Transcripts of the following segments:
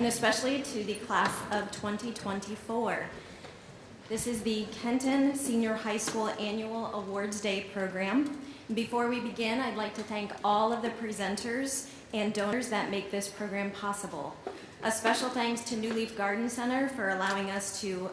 and especially to the class of 2024. This is the Kenton Senior High School Annual Awards Day program. Before we begin, I'd like to thank all of the presenters and donors that make this program possible. A special thanks to New Leaf Garden Center for allowing us to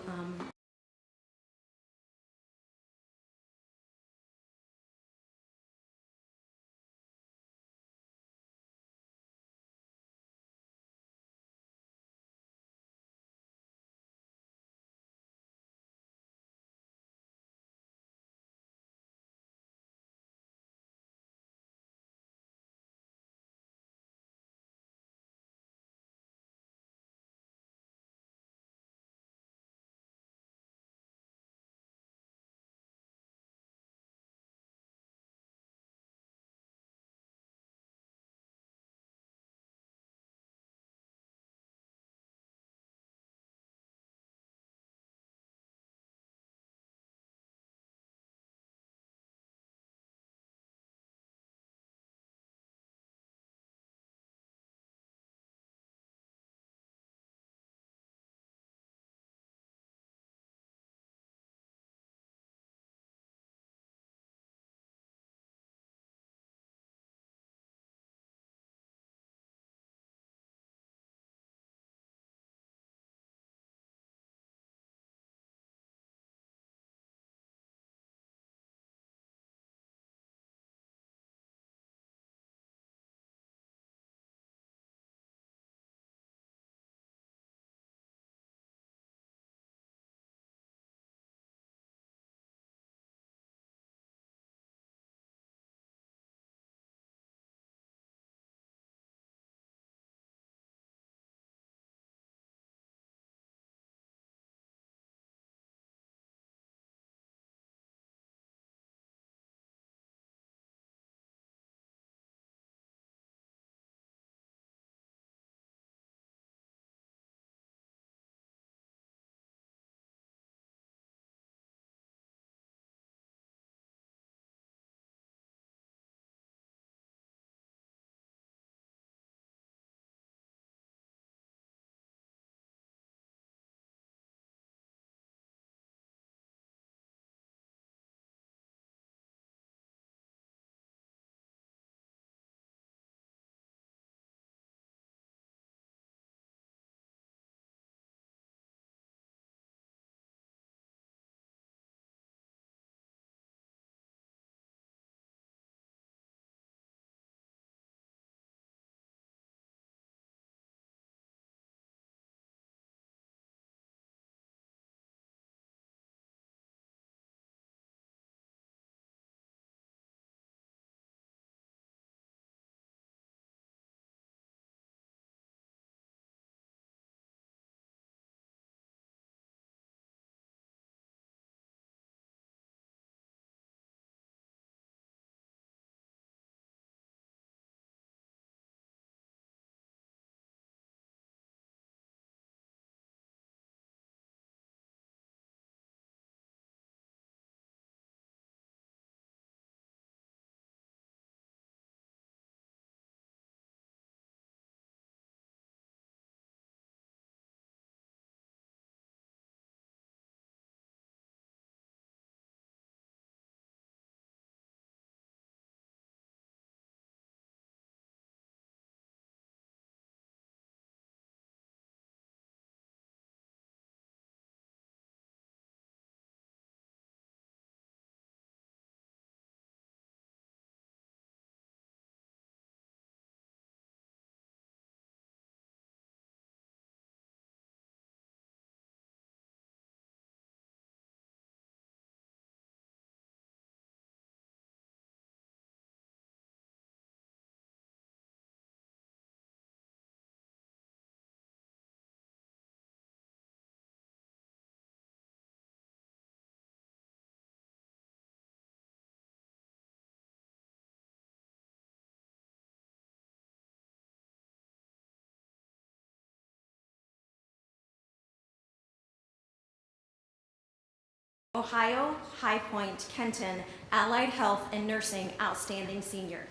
Ohio High Point Kenton Allied Health and Nursing Outstanding Senior.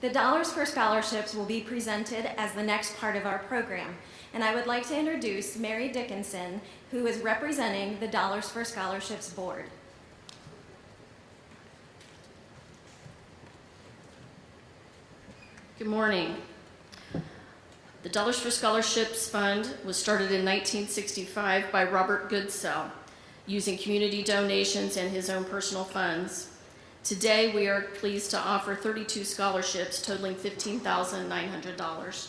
The Dollars for Scholarships will be presented as the next part of our program, and I would like to introduce Mary Dickinson, who is representing the Dollars for Scholarships Board. Good morning. The Dollars for Scholarships Fund was started in 1965 by Robert Goodsell, using community donations and his own personal funds. Today, we are pleased to offer 32 scholarships totaling $15,900.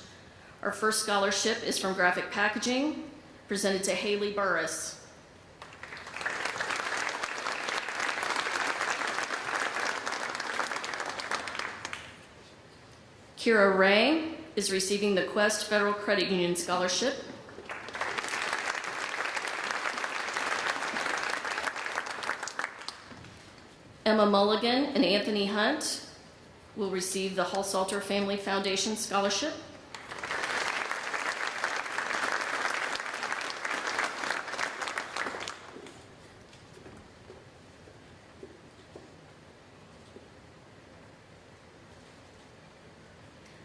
Our first scholarship is from Graphic Packaging, presented to Haley Burris. Kira Ray is receiving the Quest Federal Credit Union Scholarship. Emma Mulligan and Anthony Hunt will receive the Hall-Salter Family Foundation Scholarship.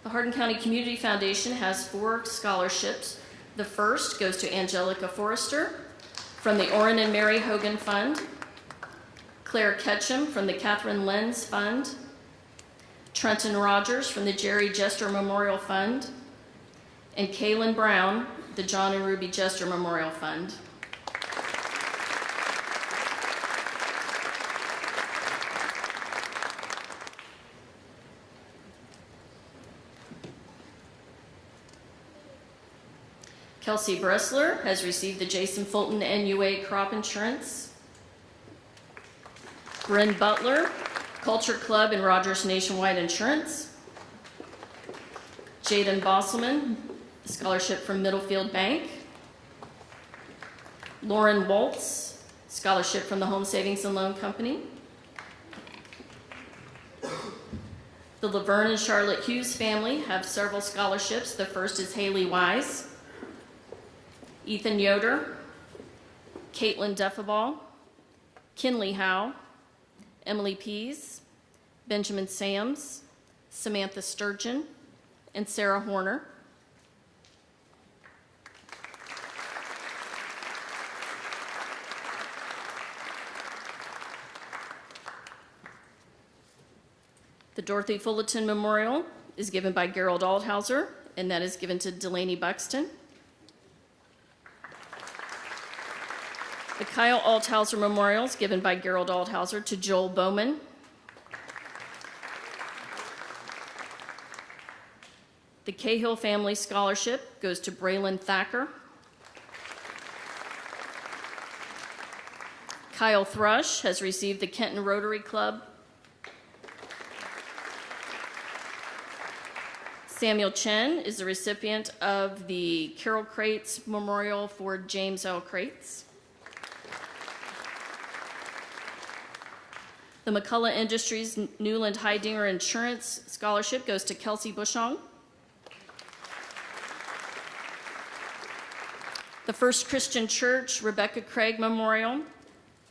The Hardin County Community Foundation has 4 scholarships. The first goes to Angelica Forrester from the Orrin and Mary Hogan Fund, Claire Ketchum from the Catherine Lenz Fund, Trenton Rogers from the Jerry Jester Memorial Fund, and Kaylin Brown, the John and Ruby Jester Memorial Fund. Kelsey Bressler has received the Jason Fulton NUA Crop Insurance. Bryn Butler, Culture Club and Rogers Nationwide Insurance. Jaden Bosselman, scholarship from Middlefield Bank. Lauren Waltz, scholarship from the Home Savings and Loan Company. The Laverne and Charlotte Hughes family have several scholarships. The first is Haley Wise, Ethan Yoder, Caitlin Duffaball, Kinley Howe, Emily Pease, Benjamin Sams, Samantha Sturgeon, and Sarah Horner. The Dorothy Fullerton Memorial is given by Gerald Althauser, and that is given to Delaney Buxton. The Kyle Althauser Memorial is given by Gerald Althauser to Joel Bowman. The Cahill Family Scholarship goes to Braylon Thacker. Kyle Thrush has received the Kenton Rotary Club. Samuel Chen is the recipient of the Carol Crates Memorial for James L. Crates. The McCullough Industries Newland Heidinger Insurance Scholarship goes to Kelsey Bushong. The First Christian Church Rebecca Craig Memorial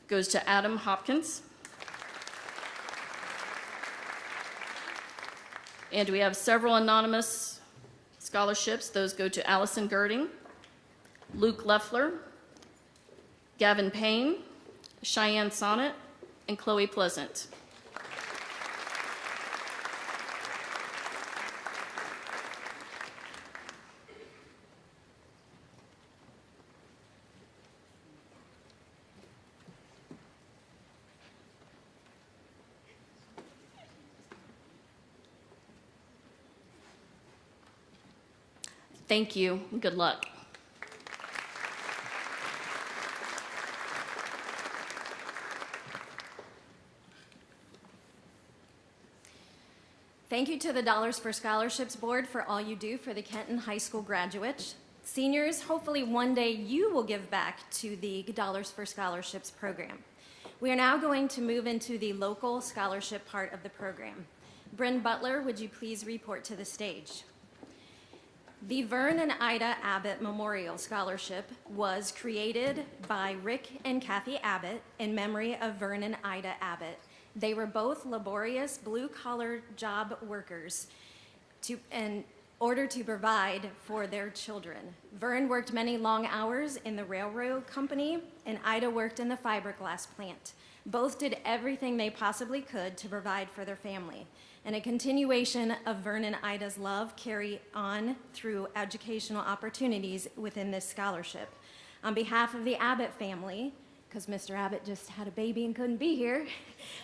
goes to Adam Hopkins. And we have several anonymous scholarships. Those go to Allison Girding, Luke Leffler, Gavin Payne, Cheyenne Sonnet, and Chloe Pleasant. Thank you, and good luck. Thank you to the Dollars for Scholarships Board for all you do for the Kenton High School graduates. Seniors, hopefully one day you will give back to the Dollars for Scholarships program. We are now going to move into the local scholarship part of the program. Bryn Butler, would you please report to the stage? The Vern and Ida Abbott Memorial Scholarship was created by Rick and Kathy Abbott in memory of Vern and Ida Abbott. They were both laborious blue-collar job workers in order to provide for their children. Vern worked many long hours in the railroad company, and Ida worked in the fiberglass plant. Both did everything they possibly could to provide for their family. And a continuation of Vern and Ida's love carry on through educational opportunities within this scholarship. On behalf of the Abbott family, because Mr. Abbott just had a baby and couldn't be here,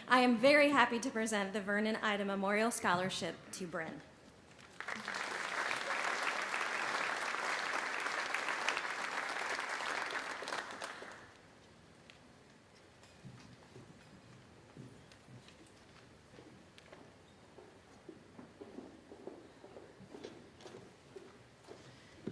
I am very happy to present the Vern and Ida Memorial Scholarship to Bryn.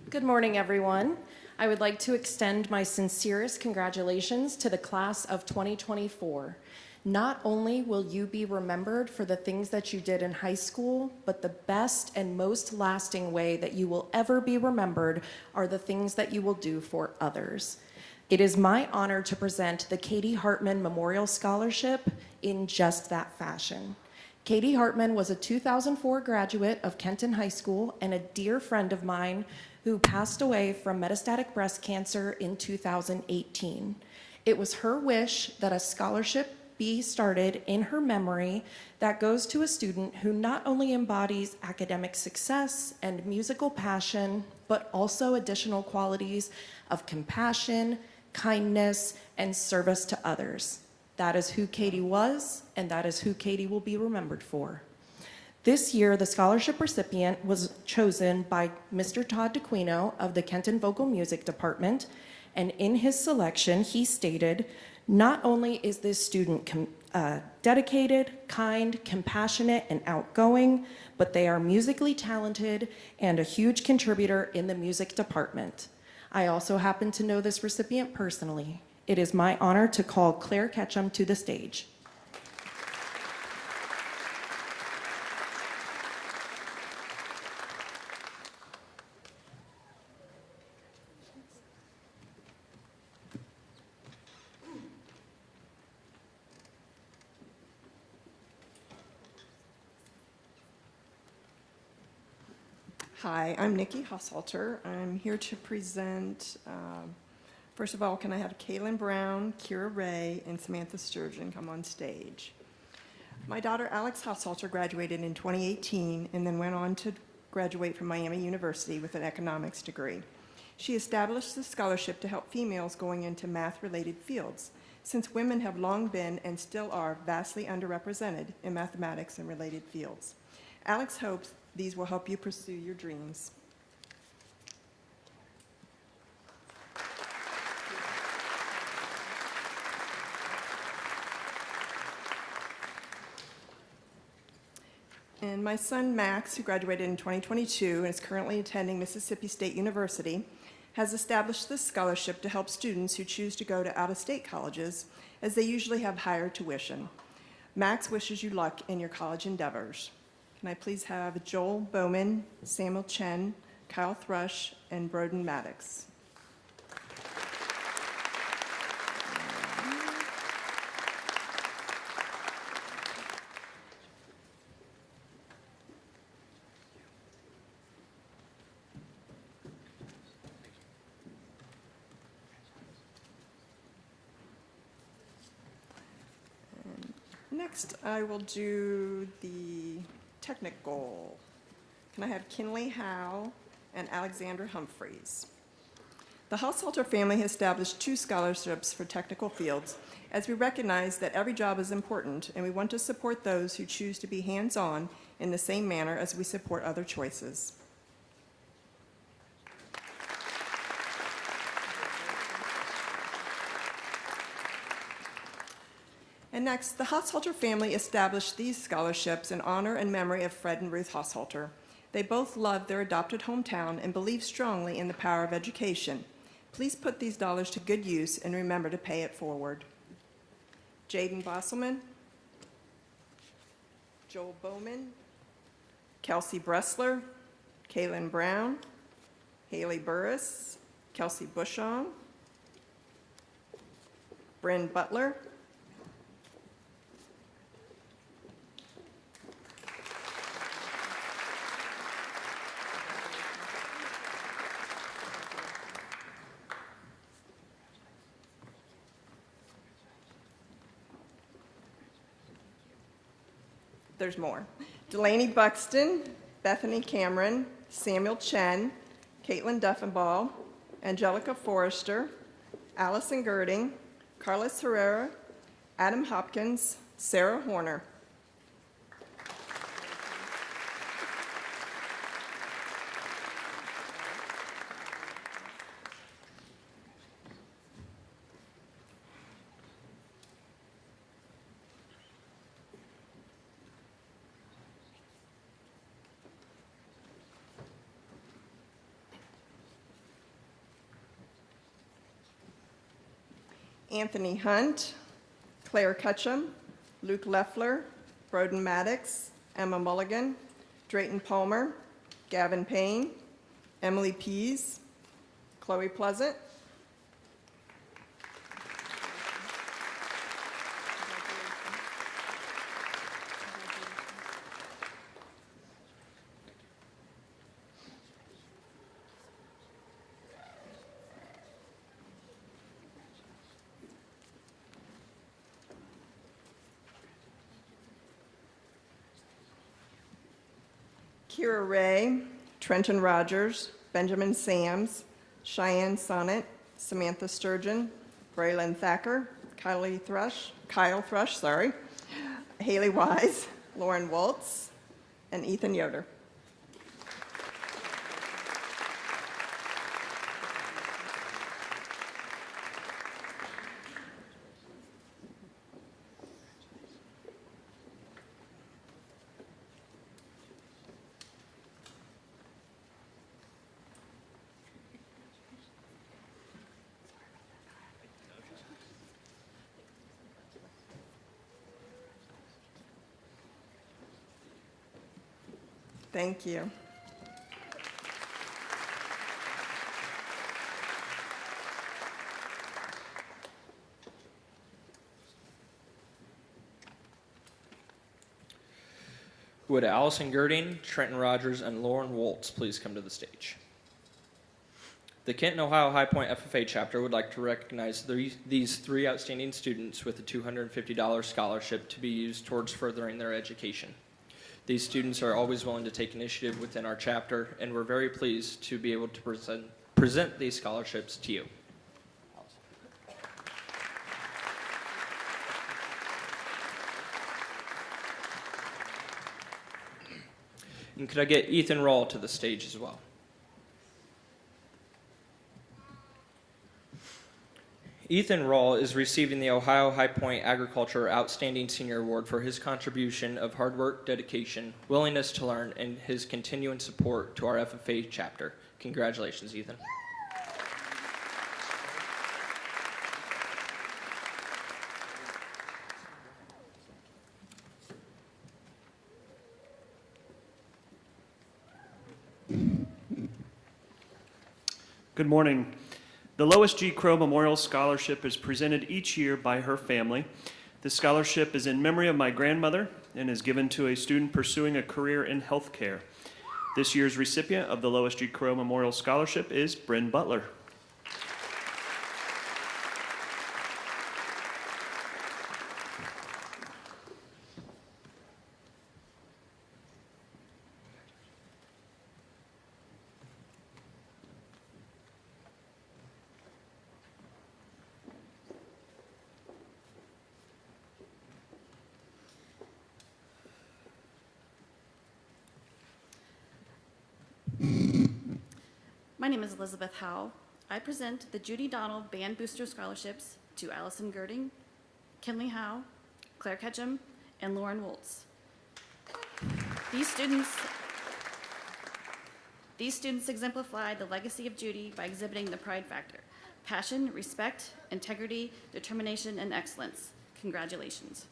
Good morning, everyone. I would like to extend my sincerest congratulations to the class of 2024. Not only will you be remembered for the things that you did in high school, but the best and most lasting way that you will ever be remembered are the things that you will do for others. It is my honor to present the Katie Hartman Memorial Scholarship in just that fashion. Katie Hartman was a 2004 graduate of Kenton High School and a dear friend of mine who passed away from metastatic breast cancer in 2018. It was her wish that a scholarship be started in her memory that goes to a student who not only embodies academic success and musical passion, but also additional qualities of compassion, kindness, and service to others. That is who Katie was, and that is who Katie will be remembered for. This year, the scholarship recipient was chosen by Mr. Todd DeQuino of the Kenton Vocal Music Department, and in his selection, he stated, not only is this student dedicated, kind, compassionate, and outgoing, but they are musically talented and a huge contributor in the music department. I also happen to know this recipient personally. It is my honor to call Claire Ketchum to the stage. Hi, I'm Nikki Haushalter. I'm here to present, first of all, can I have Kaylin Brown, Kira Ray, and Samantha Sturgeon come on stage? My daughter Alex Haushalter graduated in 2018 and then went on to graduate from Miami University with an economics degree. She established the scholarship to help females going into math-related fields, since women have long been and still are vastly underrepresented in mathematics and related fields. Alex hopes these will help you pursue your dreams. And my son Max, who graduated in 2022 and is currently attending Mississippi State University, has established this scholarship to help students who choose to go to out-of-state colleges, as they usually have higher tuition. Max wishes you luck in your college endeavors. Can I please have Joel Bowman, Samuel Chen, Kyle Thrush, and Broden Maddox? And next, I will do the technical. Can I have Kinley Howe and Alexandra Humphreys? The Haushalter family has established 2 scholarships for technical fields, as we recognize that every job is important and we want to support those who choose to be hands-on in the same manner as we support other choices. And next, the Haushalter family established these scholarships in honor and memory of Fred and Ruth Haushalter. They both loved their adopted hometown and believed strongly in the power of education. Please put these dollars to good use and remember to pay it forward. Jaden Bosselman, Joel Bowman, Kelsey Bressler, Kaylin Brown, Haley Burris, Kelsey Bushong, Bryn Butler, there's more. Delaney Buxton, Bethany Cameron, Samuel Chen, Caitlin Duffenball, Angelica Forrester, Allison Girding, Carlos Herrera, Adam Hopkins, Sarah Horner. Anthony Hunt, Claire Cutchum, Luke Leffler, Broden Maddox, Emma Mulligan, Drayton Palmer, Gavin Payne, Emily Pease, Chloe Pleasant, Kira Ray, Trenton Rogers, Benjamin Sams, Cheyenne Sonnet, Samantha Sturgeon, Braylon Thacker, Kyle Thrush, Haley Wise, Lauren Waltz, and Ethan Yoder. Thank you. Would Allison Girding, Trenton Rogers, and Lauren Waltz please come to the stage? The Kenton, Ohio High Point FFA chapter would like to recognize these three outstanding students with a $250 scholarship to be used towards furthering their education. These students are always willing to take initiative within our chapter, and we're very pleased to be able to present these scholarships to you. And could I get Ethan Rawl to the stage as well? Ethan Rawl is receiving the Ohio High Point Agriculture Outstanding Senior Award for his contribution of hard work, dedication, willingness to learn, and his continuing support to our FFA chapter. Congratulations, Ethan. Good morning. The Lois G. Crow Memorial Scholarship is presented each year by her family. This scholarship is in memory of my grandmother and is given to a student pursuing a career in healthcare. This year's recipient of the Lois G. Crow Memorial Scholarship is Bryn Butler. My name is Elizabeth Howe. I present the Judy Donald Band Booster Scholarships to Allison Girding, Kinley Howe, Claire Ketchum, and Lauren Waltz. These students exemplify the legacy of Judy by exhibiting the pride factor: passion, respect, integrity, determination, and excellence. Congratulations.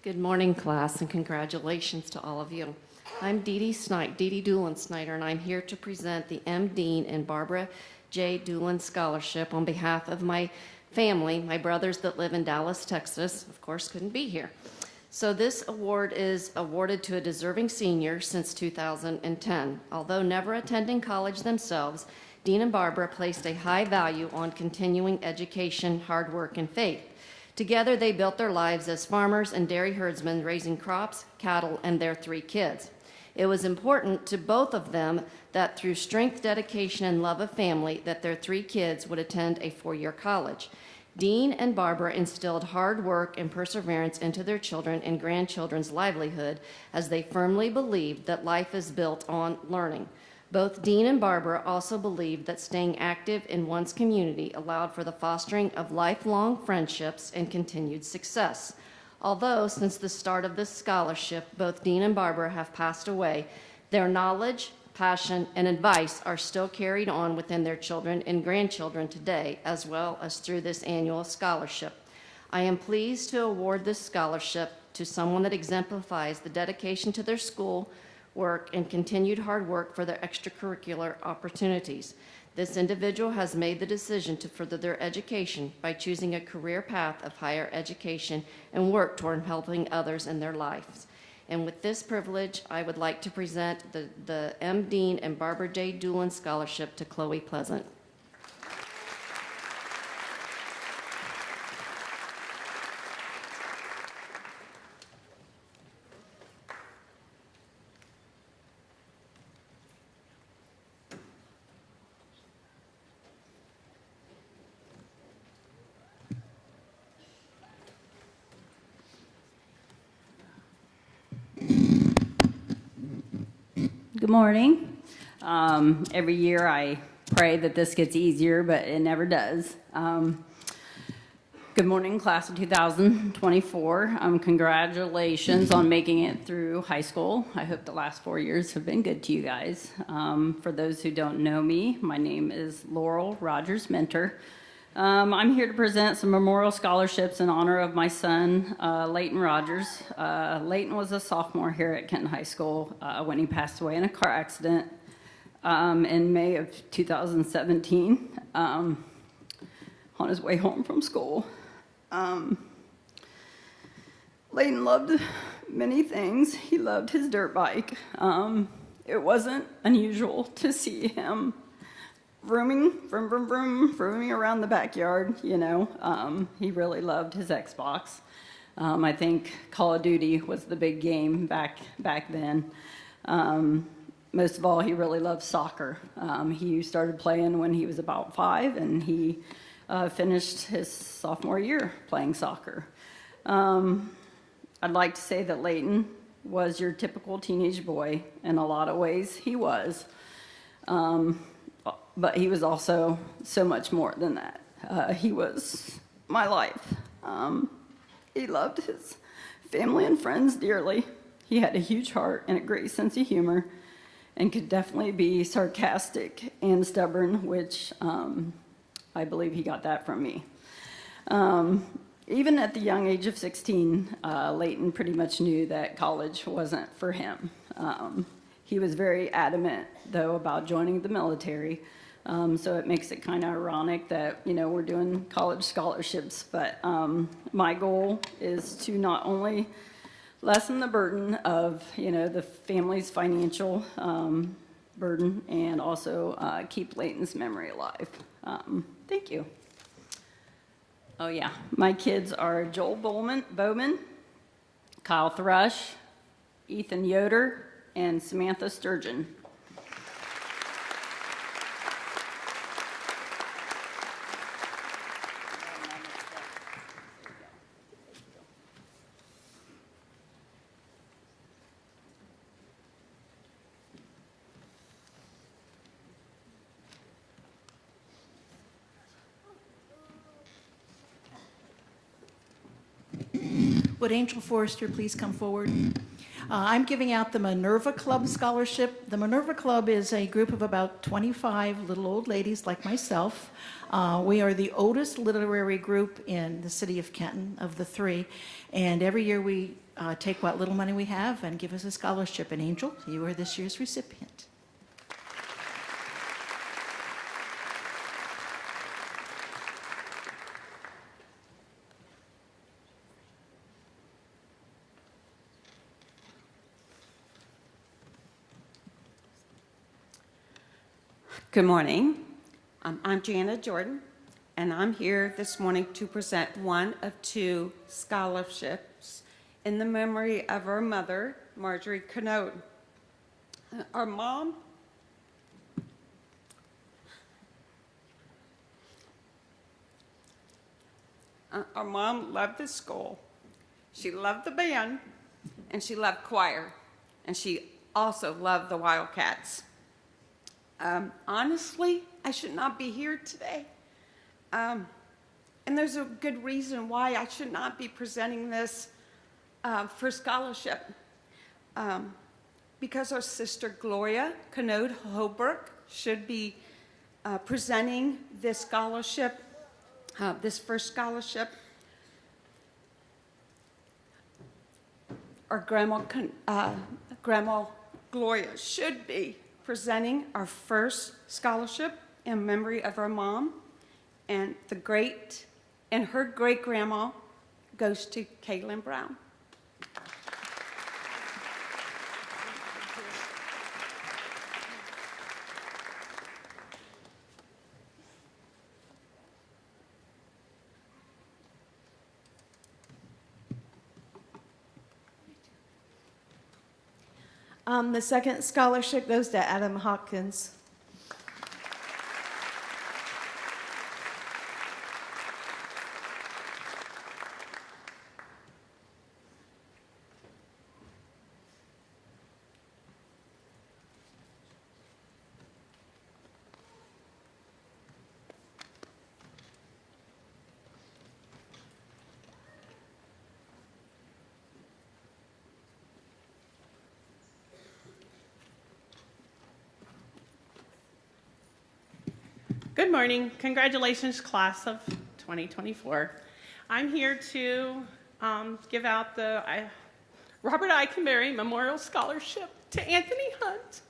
Good morning, class, and congratulations to all of you. I'm Dee Doolin Snyder, and I'm here to present the M. Dean and Barbara J. Doolin Scholarship on behalf of my family. My brothers that live in Dallas, Texas, of course, couldn't be here. So this award is awarded to a deserving senior since 2010. Although never attending college themselves, Dean and Barbara placed a high value on continuing education, hard work, and faith. Together, they built their lives as farmers and dairy herdsmen, raising crops, cattle, and their 3 kids. It was important to both of them that through strength, dedication, and love of family, that their 3 kids would attend a 4-year college. Dean and Barbara instilled hard work and perseverance into their children and grandchildren's livelihood, as they firmly believed that life is built on learning. Both Dean and Barbara also believed that staying active in one's community allowed for the fostering of lifelong friendships and continued success. Although, since the start of this scholarship, both Dean and Barbara have passed away, their knowledge, passion, and advice are still carried on within their children and grandchildren today, as well as through this annual scholarship. I am pleased to award this scholarship to someone that exemplifies the dedication to their school work and continued hard work for their extracurricular opportunities. This individual has made the decision to further their education by choosing a career path of higher education and work toward helping others in their lives. And with this privilege, I would like to present the M. Dean and Barbara J. Doolin Scholarship to Chloe Pleasant. Good morning. Every year I pray that this gets easier, but it never does. Good morning, class of 2024. Congratulations on making it through high school. I hope the last 4 years have been good to you guys. For those who don't know me, my name is Laurel Rogers Mentor. I'm here to present some memorial scholarships in honor of my son, Leighton Rogers. Leighton was a sophomore here at Kenton High School when he passed away in a car accident in May of 2017 on his way home from school. Leighton loved many things. He loved his dirt bike. It wasn't unusual to see him vrooming around the backyard, you know. He really loved his Xbox. I think Call of Duty was the big game back then. Most of all, he really loved soccer. He started playing when he was about 5, and he finished his sophomore year playing soccer. I'd like to say that Leighton was your typical teenage boy. In a lot of ways, he was. But he was also so much more than that. He was my life. He loved his family and friends dearly. He had a huge heart and a great sense of humor, and could definitely be sarcastic and stubborn, which I believe he got that from me. Even at the young age of 16, Leighton pretty much knew that college wasn't for him. He was very adamant, though, about joining the military. So it makes it kind of ironic that, you know, we're doing college scholarships. But my goal is to not only lessen the burden of, you know, the family's financial burden, and also keep Leighton's memory alive. Thank you. Oh, yeah. My kids are Joel Bowman, Kyle Thrush, Ethan Yoder, and Samantha Sturgeon. Would Angel Forrester please come forward? I'm giving out the Minerva Club Scholarship. The Minerva Club is a group of about 25 little old ladies like myself. We are the oldest literary group in the city of Kenton of the 3, and every year we take what little money we have and give us a scholarship. And Angel, you are this year's recipient. Good morning. I'm Jana Jordan, and I'm here this morning to present one of two scholarships in the memory of our mother, Marjorie Canode. Our mom loved the school. She loved the band, and she loved choir, and she also loved the Wildcats. Honestly, I should not be here today. And there's a good reason why I should not be presenting this for scholarship. Because our sister Gloria Canode Holbrook should be presenting this scholarship, this first scholarship. Our Grandma Gloria should be presenting our first scholarship in memory of our mom, and her great-grandma goes to Caitlin Brown. The second scholarship goes to Adam Hopkins. Good morning. Congratulations, class of 2024. I'm here to give out the Robert I. Camary Memorial Scholarship to Anthony Hunt.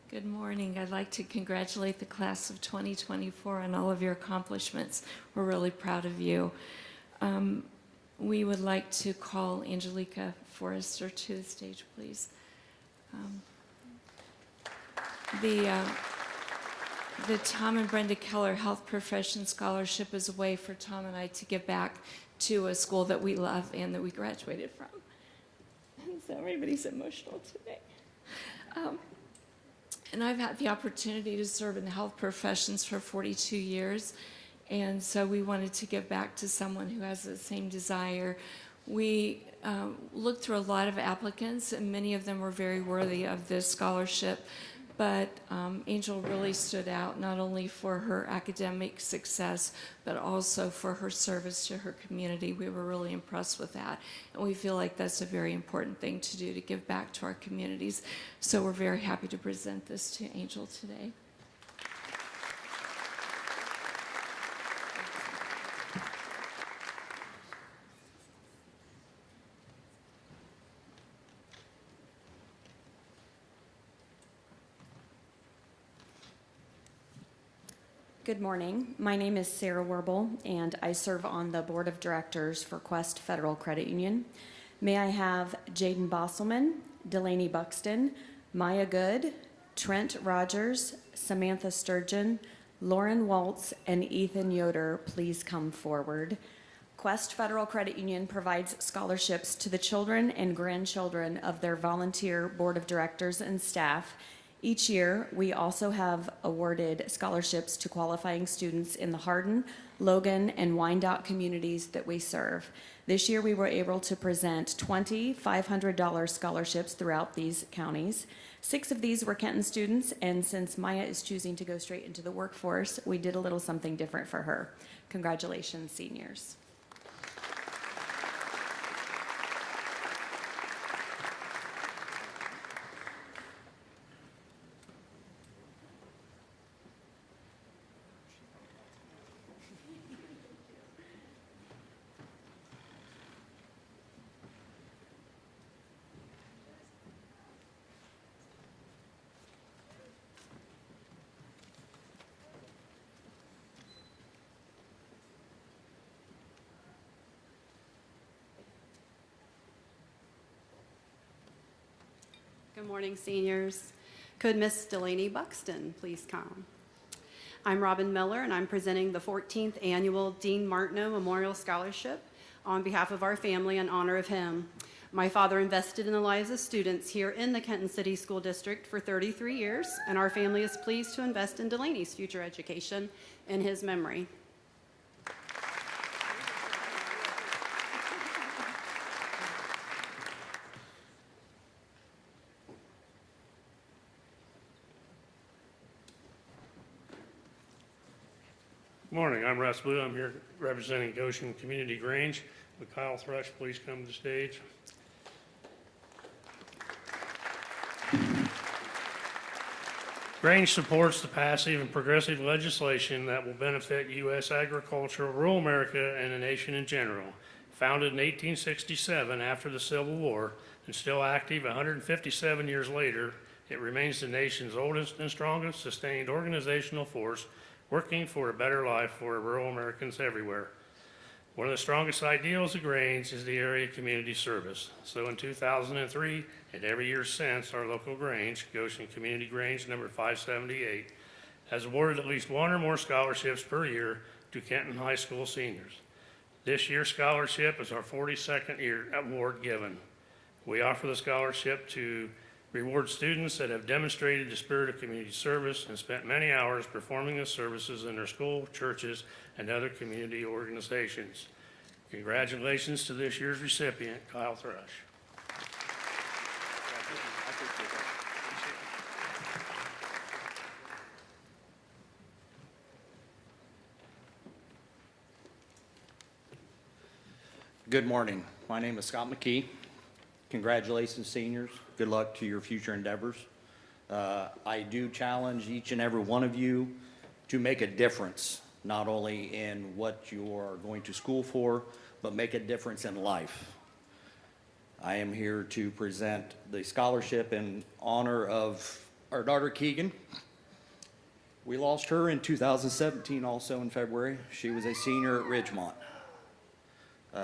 Good morning. I'd like to congratulate the class of 2024 on all of your accomplishments. We're really proud of you. We would like to call Angelica Forrester to the stage, please. The Tom and Brenda Keller Health Profession Scholarship is a way for Tom and I to give back to a school that we love and that we graduated from. And so everybody's emotional today. And I've had the opportunity to serve in the health professions for 42 years, and so we wanted to give back to someone who has the same desire. We looked through a lot of applicants, and many of them were very worthy of this scholarship, but Angel really stood out not only for her academic success, but also for her service to her community. We were really impressed with that, and we feel like that's a very important thing to do, to give back to our communities. So we're very happy to present this to Angel today. Good morning. My name is Sarah Werble, and I serve on the Board of Directors for Quest Federal Credit Union. May I have Jaden Bosselman, Delaney Buxton, Maya Good, Trent Rogers, Samantha Sturgeon, Lauren Waltz, and Ethan Yoder please come forward. Quest Federal Credit Union provides scholarships to the children and grandchildren of their volunteer Board of Directors and staff. Each year, we also have awarded scholarships to qualifying students in the Hardin, Logan, and Wyandotte communities that we serve. This year, we were able to present 20 $500 scholarships throughout these counties. 6 of these were Kenton students, and since Maya is choosing to go straight into the workforce, we did a little something different for her. Congratulations, seniors. Good morning, seniors. Could Miss Delaney Buxton please come? I'm Robin Miller, and I'm presenting the 14th Annual Dean Martineau Memorial Scholarship on behalf of our family in honor of him. My father invested in the lives of students here in the Kenton City School District for 33 years, and our family is pleased to invest in Delaney's future education in his memory. Good morning, I'm Russ Blue. I'm here representing Goshen Community Grange. Would Kyle Thrush please come to the stage? Grange supports the passive and progressive legislation that will benefit U.S. agriculture, rural America, and the nation in general. Founded in 1867 after the Civil War and still active 157 years later, it remains the nation's oldest and strongest sustained organizational force working for a better life for rural Americans everywhere. One of the strongest ideals of Grange is the area community service. So in 2003, and every year since, our local Grange, Goshen Community Grange number 578, has awarded at least one or more scholarships per year to Kenton High School seniors. This year's scholarship is our 42nd year award given. We offer the scholarship to reward students that have demonstrated the spirit of community service and spent many hours performing the services in their school, churches, and other community organizations. Congratulations to this year's recipient, Kyle Thrush. Good morning. My name is Scott McKee. Congratulations, seniors. Good luck to your future endeavors. I do challenge each and every one of you to make a difference, not only in what you are going to school for, but make a difference in life. I am here to present the scholarship in honor of our daughter Keegan. We lost her in 2017 also in February. She was a senior at Ridgemont.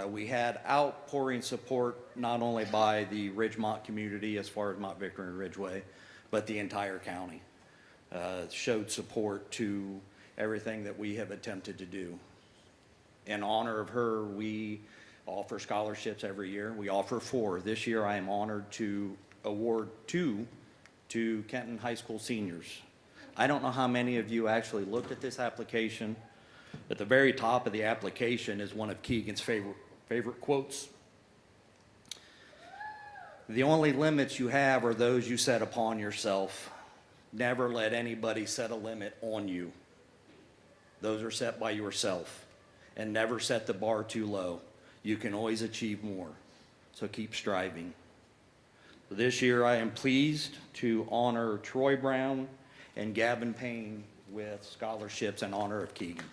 We had outpouring support not only by the Ridgemont community as far as Mount Victor and Ridgeway, but the entire county showed support to everything that we have attempted to do. In honor of her, we offer scholarships every year. We offer 4. This year I am honored to award 2 to Kenton High School seniors. I don't know how many of you actually looked at this application. At the very top of the application is one of Keegan's favorite quotes. The only limits you have are those you set upon yourself. Never let anybody set a limit on you. Those are set by yourself. And never set the bar too low. You can always achieve more. So keep striving. This year I am pleased to honor Troy Brown and Gavin Payne with scholarships in honor of Keegan.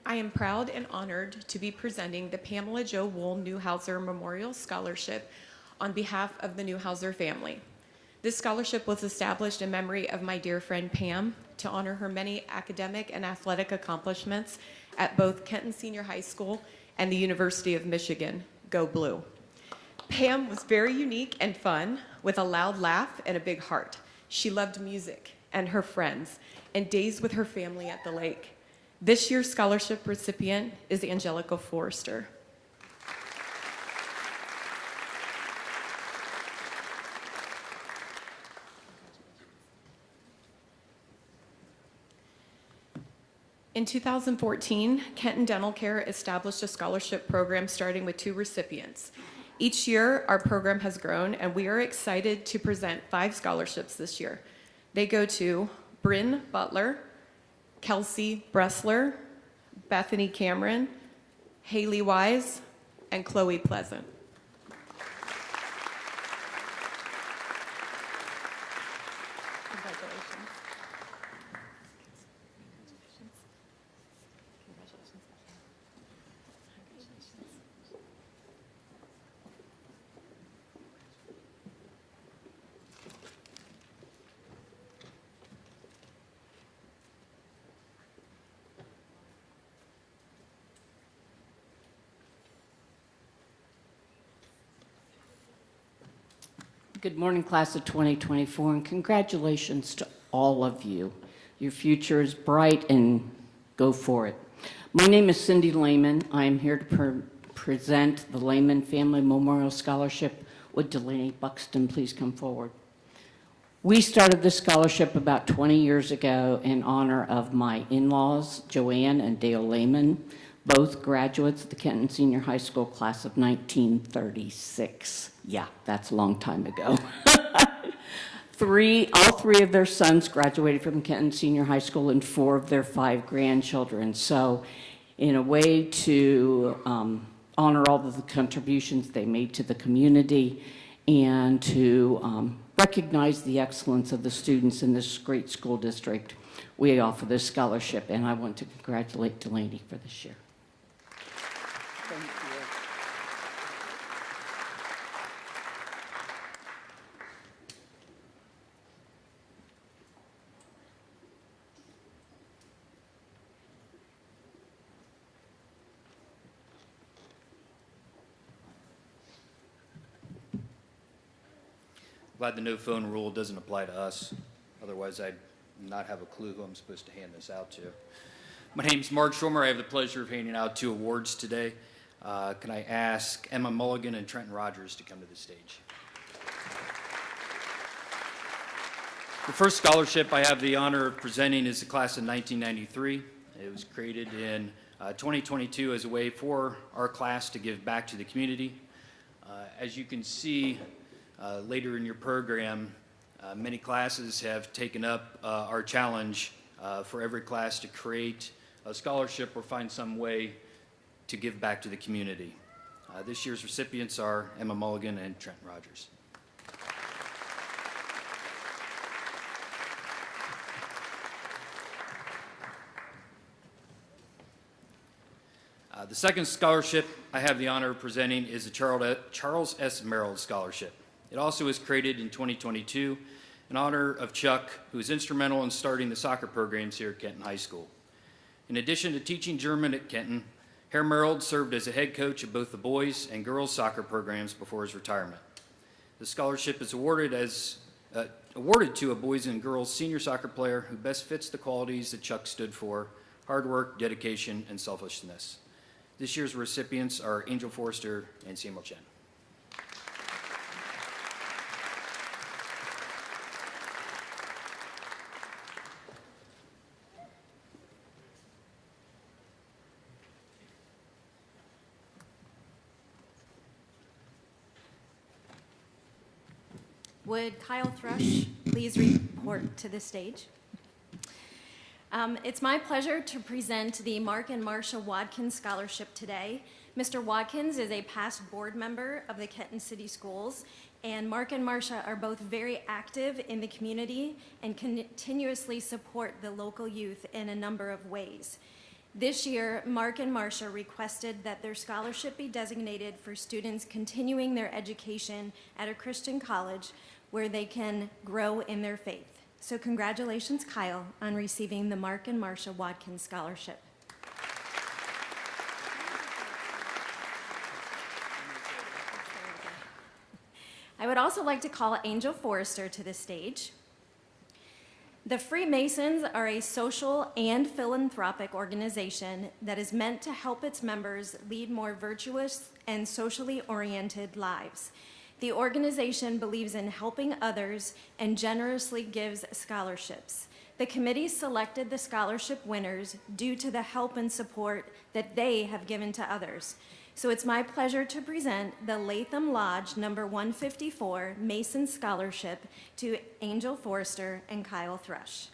I am proud and honored to be presenting the Pamela Jo Wool Newhouser Memorial Scholarship on behalf of the Newhouser family. This scholarship was established in memory of my dear friend Pam to honor her many academic and athletic accomplishments at both Kenton Senior High School and the University of Michigan. Go Blue. Pam was very unique and fun with a loud laugh and a big heart. She loved music and her friends and days with her family at the lake. This year's scholarship recipient is Angelica Forrester. In 2014, Kenton Dental Care established a scholarship program starting with 2 recipients. Each year, our program has grown, and we are excited to present 5 scholarships this year. They go to Bryn Butler, Kelsey Bressler, Bethany Cameron, Haley Wise, and Chloe Pleasant. Congratulations. Good morning, class of 2024, and congratulations to all of you. Your future is bright, and go for it. My name is Cindy Lehman. I am here to present the Lehman Family Memorial Scholarship. Would Delaney Buxton please come forward? We started this scholarship about 20 years ago in honor of my in-laws, Joanne and Dale Lehman, both graduates of the Kenton Senior High School class of 1936. Yeah, that's a long time ago. All three of their sons graduated from Kenton Senior High School and 4 of their 5 grandchildren. So in a way to honor all of the contributions they made to the community and to recognize the excellence of the students in this great school district, we offer this scholarship, and I want to congratulate Delaney for this year. Thank you. Glad the no phone rule doesn't apply to us. Otherwise, I'd not have a clue who I'm supposed to hand this out to. My name's Mark Schormer. I have the pleasure of handing out 2 awards today. Can I ask Emma Mulligan and Trenton Rogers to come to the stage? The first scholarship I have the honor of presenting is the class of 1993. It was created in 2022 as a way for our class to give back to the community. As you can see, later in your program, many classes have taken up our challenge for every class to create a scholarship or find some way to give back to the community. This year's recipients are Emma Mulligan and Trenton Rogers. The second scholarship I have the honor of presenting is the Charles S. Merrill Scholarship. It also was created in 2022 in honor of Chuck, who was instrumental in starting the soccer programs here at Kenton High School. In addition to teaching German at Kenton, Herr Merrill served as a head coach of both the boys and girls soccer programs before his retirement. The scholarship is awarded to a boys and girls senior soccer player who best fits the qualities that Chuck stood for: hard work, dedication, and selflessness. This year's recipients are Angel Forrester and Samuel Chen. Would Kyle Thrush please report to the stage? It's my pleasure to present the Mark and Marcia Watkins Scholarship today. Mr. Watkins is a past board member of the Kenton City Schools, and Mark and Marcia are both very active in the community and continuously support the local youth in a number of ways. This year, Mark and Marcia requested that their scholarship be designated for students continuing their education at a Christian college where they can grow in their faith. So congratulations, Kyle, on receiving the Mark and Marcia Watkins Scholarship. I would also like to call Angel Forrester to the stage. The Freemasons are a social and philanthropic organization that is meant to help its members lead more virtuous and socially oriented lives. The organization believes in helping others and generously gives scholarships. The committee selected the scholarship winners due to the help and support that they have given to others. So it's my pleasure to present the Latham Lodge number 154 Mason Scholarship to Angel Forrester and Kyle Thrush.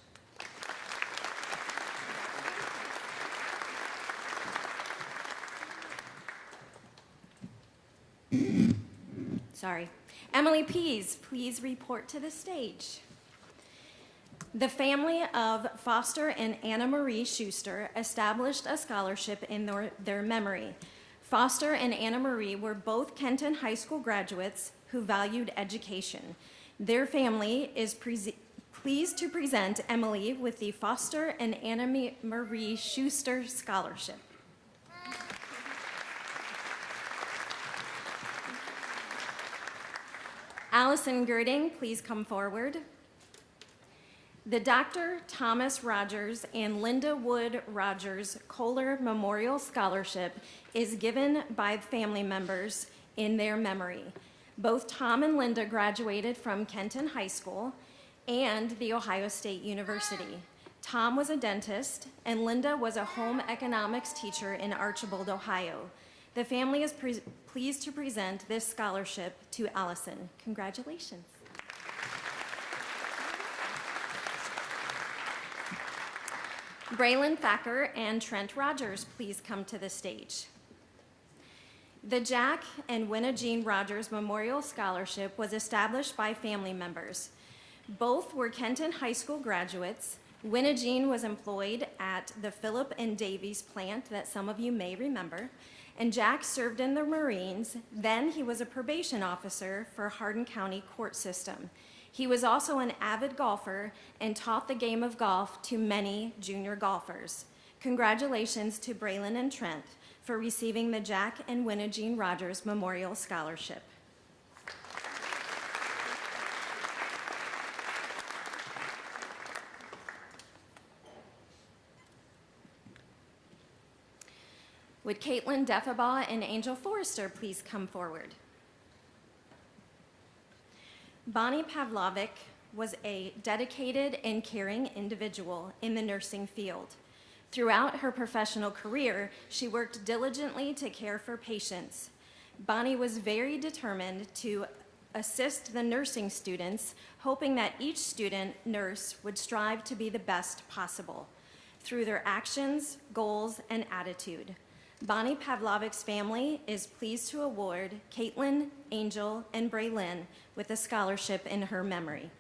Sorry. Emily Pease, please report to the stage. The family of Foster and Anna Marie Schuster established a scholarship in their memory. Foster and Anna Marie were both Kenton High School graduates who valued education. Their family is pleased to present Emily with the Foster and Anna Marie Schuster Scholarship. Allison Girding, please come forward. The Dr. Thomas Rogers and Linda Wood Rogers Kohler Memorial Scholarship is given by family members in their memory. Both Tom and Linda graduated from Kenton High School and The Ohio State University. Tom was a dentist, and Linda was a home economics teacher in Archibald, Ohio. The family is pleased to present this scholarship to Allison. Congratulations. Braylon Thacker and Trent Rogers, please come to the stage. The Jack and Winna Jean Rogers Memorial Scholarship was established by family members. Both were Kenton High School graduates. Winna Jean was employed at the Philip and Davies plant that some of you may remember, and Jack served in the Marines. Then he was a probation officer for Hardin County Court System. He was also an avid golfer and taught the game of golf to many junior golfers. Congratulations to Braylon and Trent for receiving the Jack and Winna Jean Rogers Memorial Scholarship. Would Caitlin Deffabaugh and Angel Forrester please come forward? Bonnie Pavlovic was a dedicated and caring individual in the nursing field. Throughout her professional career, she worked diligently to care for patients. Bonnie was very determined to assist the nursing students, hoping that each student nurse would strive to be the best possible through their actions, goals, and attitude. Bonnie Pavlovic's family is pleased to award Caitlin, Angel, and Braylon with a scholarship in her memory.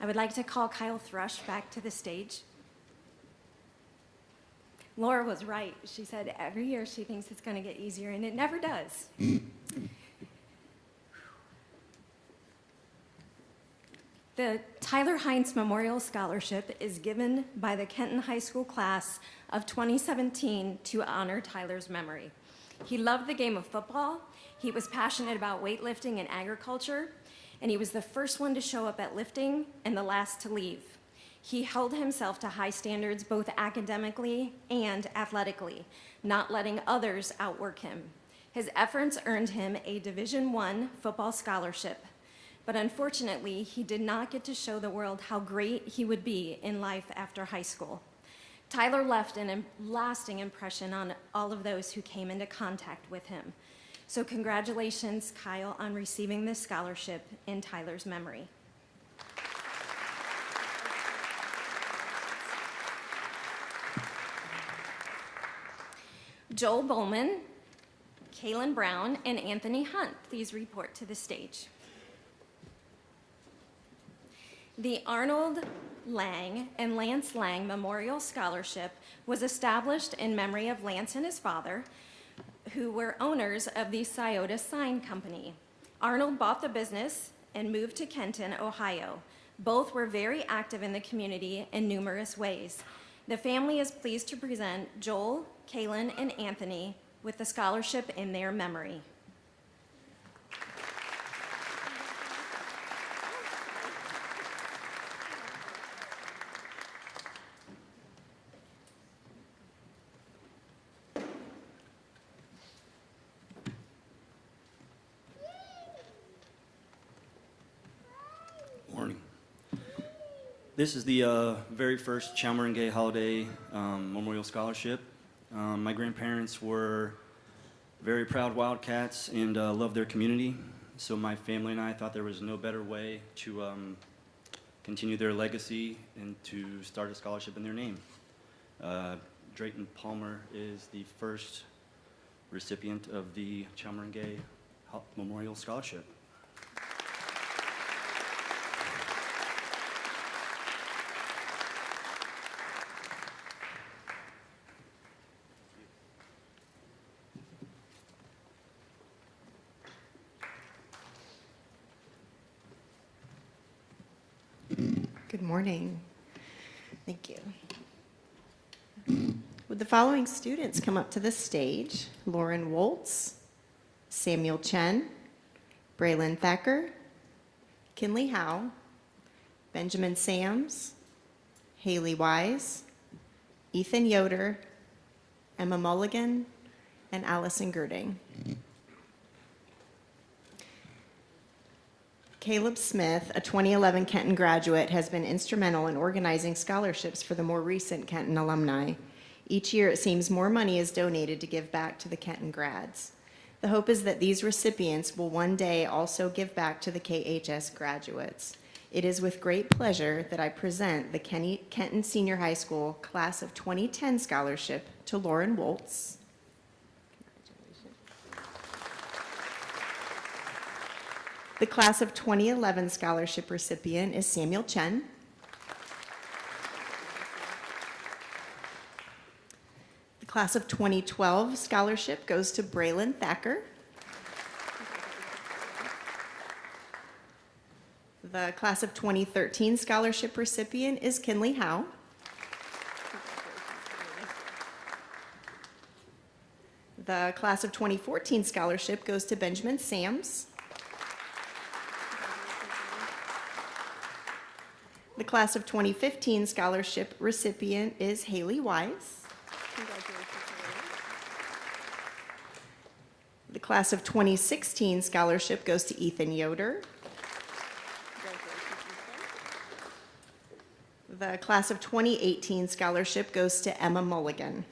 I would like to call Kyle Thrush back to the stage. Laura was right. She said every year she thinks it's going to get easier, and it never does. The Tyler Heinz Memorial Scholarship is given by the Kenton High School class of 2017 to honor Tyler's memory. He loved the game of football, he was passionate about weightlifting and agriculture, and he was the first one to show up at lifting and the last to leave. He held himself to high standards both academically and athletically, not letting others outwork him. His efforts earned him a Division I football scholarship, but unfortunately, he did not get to show the world how great he would be in life after high school. Tyler left a lasting impression on all of those who came into contact with him. So congratulations, Kyle, on receiving this scholarship in Tyler's memory. Joel Bowman, Kaylin Brown, and Anthony Hunt, please report to the stage. The Arnold Lang and Lance Lang Memorial Scholarship was established in memory of Lance and his father, who were owners of the Scioto Sign Company. Arnold bought the business and moved to Kenton, Ohio. Both were very active in the community in numerous ways. The family is pleased to present Joel, Kaylin, and Anthony with the scholarship in their memory. Morning. This is the very first Chalmering Holiday Memorial Scholarship. My grandparents were very proud Wildcats and loved their community, so my family and I thought there was no better way to continue their legacy and to start a scholarship in their name. Drayton Palmer is the first recipient of the Chalmering Memorial Scholarship. Good morning. Thank you. Would the following students come up to the stage? Lauren Woltz, Samuel Chen, Braylon Thacker, Kinley Howe, Benjamin Sams, Haley Wise, Ethan Yoder, Emma Mulligan, and Allison Girding. Caleb Smith, a 2011 Kenton graduate, has been instrumental in organizing scholarships for the more recent Kenton alumni. Each year, it seems more money is donated to give back to the Kenton grads. The hope is that these recipients will one day also give back to the KHS graduates. It is with great pleasure that I present the Kenton Senior High School Class of 2010 Scholarship to Lauren Woltz. The Class of 2011 Scholarship recipient is Samuel Chen. The Class of 2012 Scholarship goes to Braylon Thacker. The Class of 2013 Scholarship recipient is Kinley Howe. The Class of 2014 Scholarship goes to Benjamin Sams. The Class of 2015 Scholarship recipient is Haley Wise. The Class of 2016 Scholarship goes to Ethan Yoder. The Class of 2018 Scholarship goes to Emma Mulligan.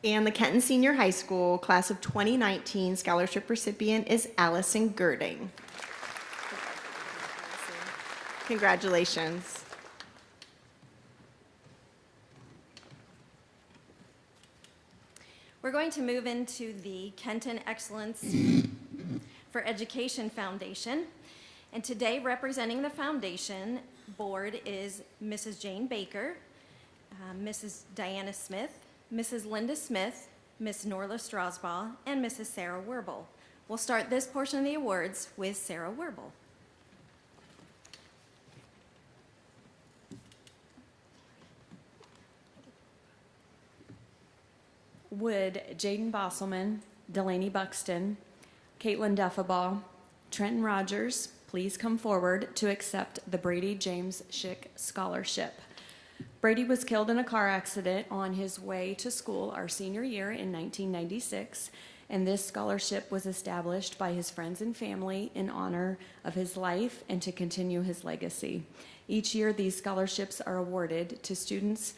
And the Kenton Senior High School Class of 2019 Scholarship recipient is Allison Girding. Congratulations. We're going to move into the Kenton Excellence for Education Foundation. And today, representing the foundation board is Mrs. Jane Baker, Mrs. Diana Smith, Mrs. Linda Smith, Miss Norla Strasbaugh, and Mrs. Sarah Werble. We'll start this portion of the awards with Sarah Werble. Would Jaden Bosselman, Delaney Buxton, Caitlin Deffabaugh, Trenton Rogers please come forward to accept the Brady James Schick Scholarship? Brady was killed in a car accident on his way to school our senior year in 1996, and this scholarship was established by his friends and family in honor of his life and to continue his legacy. Each year, these scholarships are awarded to students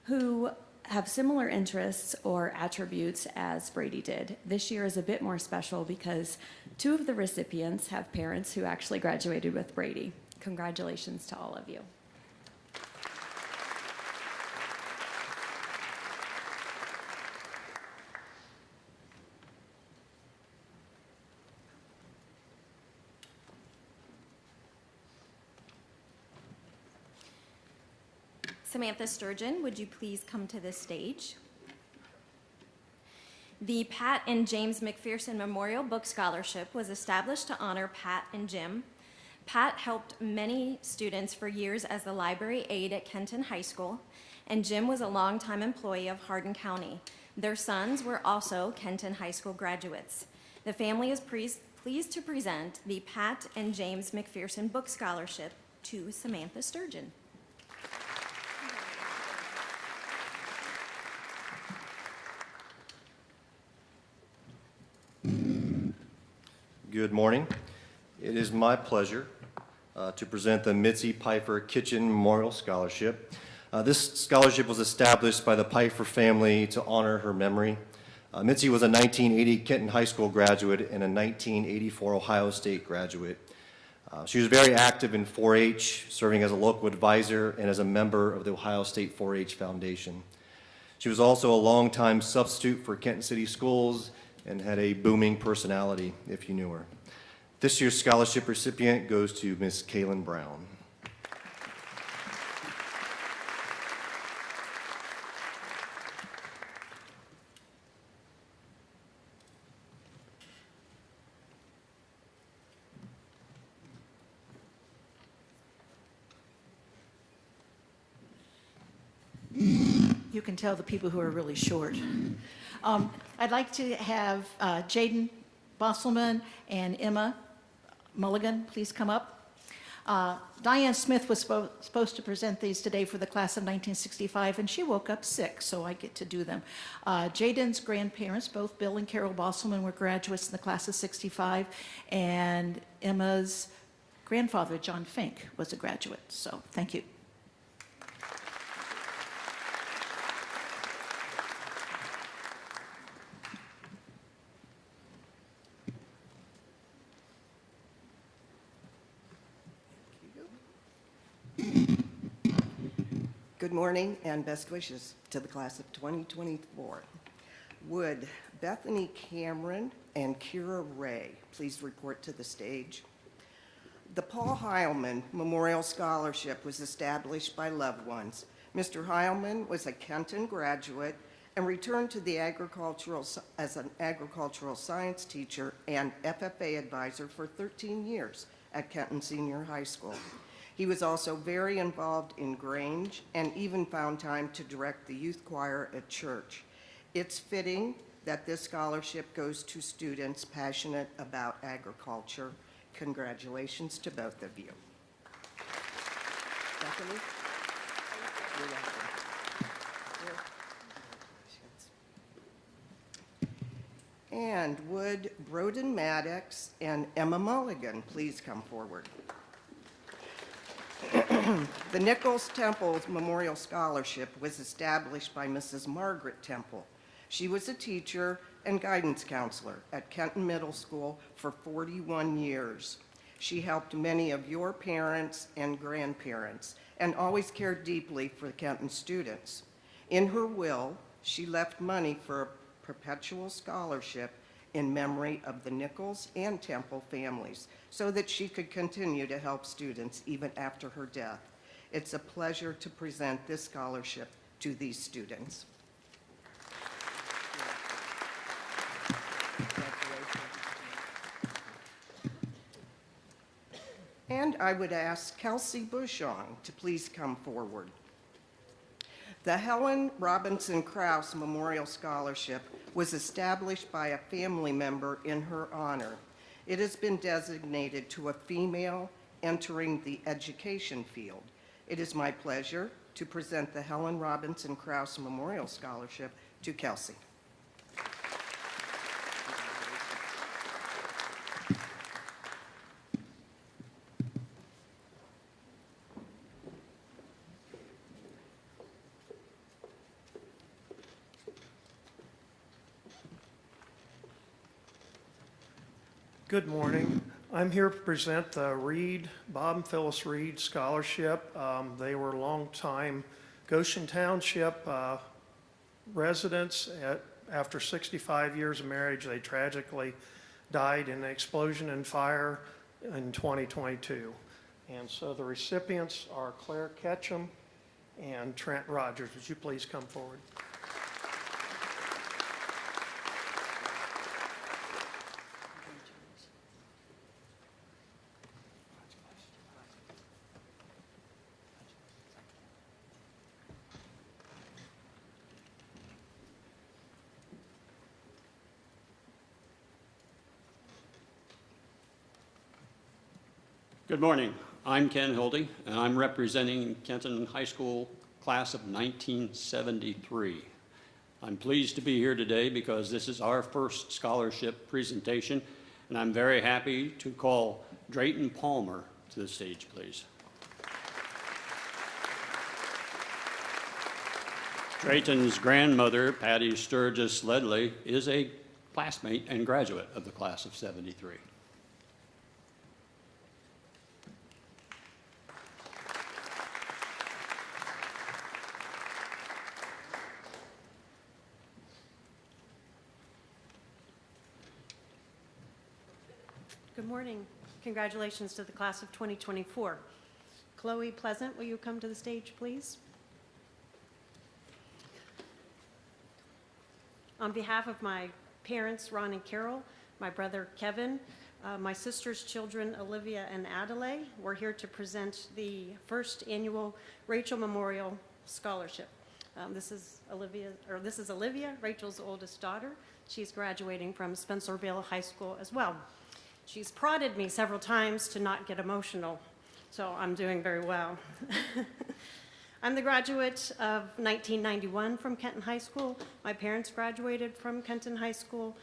who have similar interests or attributes as Brady did. This year is a bit more special because two of the recipients have parents who actually graduated with Brady. Congratulations to all of you. Samantha Sturgeon, would you please come to this stage? The Pat and James McPherson Memorial Book Scholarship was established to honor Pat and Jim. Pat helped many students for years as the library aide at Kenton High School, and Jim was a longtime employee of Hardin County. Their sons were also Kenton High School graduates. The family is pleased to present the Pat and James McPherson Book Scholarship to Samantha Sturgeon. Good morning. It is my pleasure to present the Mitzi Pfeiffer Kitchen Memorial Scholarship. This scholarship was established by the Pfeiffer family to honor her memory. Mitzi was a 1980 Kenton High School graduate and a 1984 Ohio State graduate. She was very active in 4-H, serving as a local advisor and as a member of the Ohio State 4-H Foundation. She was also a longtime substitute for Kenton City Schools and had a booming personality, if you knew her. This year's scholarship recipient goes to Miss Kaylin Brown. You can tell the people who are really short. I'd like to have Jaden Bosselman and Emma Mulligan please come up. Diane Smith was supposed to present these today for the class of 1965, and she woke up sick, so I get to do them. Jaden's grandparents, both Bill and Carol Bosselman, were graduates in the class of 65, and Emma's grandfather, John Fink, was a graduate, so thank you. Good morning and best wishes to the class of 2024. Would Bethany Cameron and Kira Ray please report to the stage? The Paul Heilman Memorial Scholarship was established by loved ones. Mr. Heilman was a Kenton graduate and returned to the as an agricultural science teacher and FFA advisor for 13 years at Kenton Senior High School. He was also very involved in Grange and even found time to direct the youth choir at church. It's fitting that this scholarship goes to students passionate about agriculture. Congratulations to both of you. Bethany? You're welcome. And would Broden Maddox and Emma Mulligan please come forward? The Nichols Temple Memorial Scholarship was established by Mrs. Margaret Temple. She was a teacher and guidance counselor at Kenton Middle School for 41 years. She helped many of your parents and grandparents and always cared deeply for Kenton students. In her will, she left money for a perpetual scholarship in memory of the Nichols and Temple families so that she could continue to help students even after her death. It's a pleasure to present this scholarship to these students. And I would ask Kelsey Bushong to please come forward. The Helen Robinson Krause Memorial Scholarship was established by a family member in her honor. It has been designated to a female entering the education field. It is my pleasure to present the Helen Robinson Krause Memorial Scholarship to Kelsey. Good morning. I'm here to present the Bob and Phyllis Reed Scholarship. They were longtime Goshen Township residents. After 65 years of marriage, they tragically died in an explosion and fire in 2022. And so the recipients are Claire Ketchum and Trent Rogers. Would you please come forward? Good morning. I'm Ken Hildy, and I'm representing Kenton High School class of 1973. I'm pleased to be here today because this is our first scholarship presentation, and I'm very happy to call Drayton Palmer to the stage, please. Drayton's grandmother, Patty Sturgis Ledley, is a classmate and graduate of the class of 73. Good morning. Congratulations to the class of 2024. Chloe Pleasant, will you come to the stage, please? On behalf of my parents, Ron and Carol, my brother, Kevin, my sister's children, Olivia and Adelaide, we're here to present the first annual Rachel Memorial Scholarship. This is Olivia, Rachel's oldest daughter. She's graduating from Spencerville High School as well. She's prodded me several times to not get emotional, so I'm doing very well. I'm the graduate of 1991 from Kenton High School. My parents graduated from Kenton High School,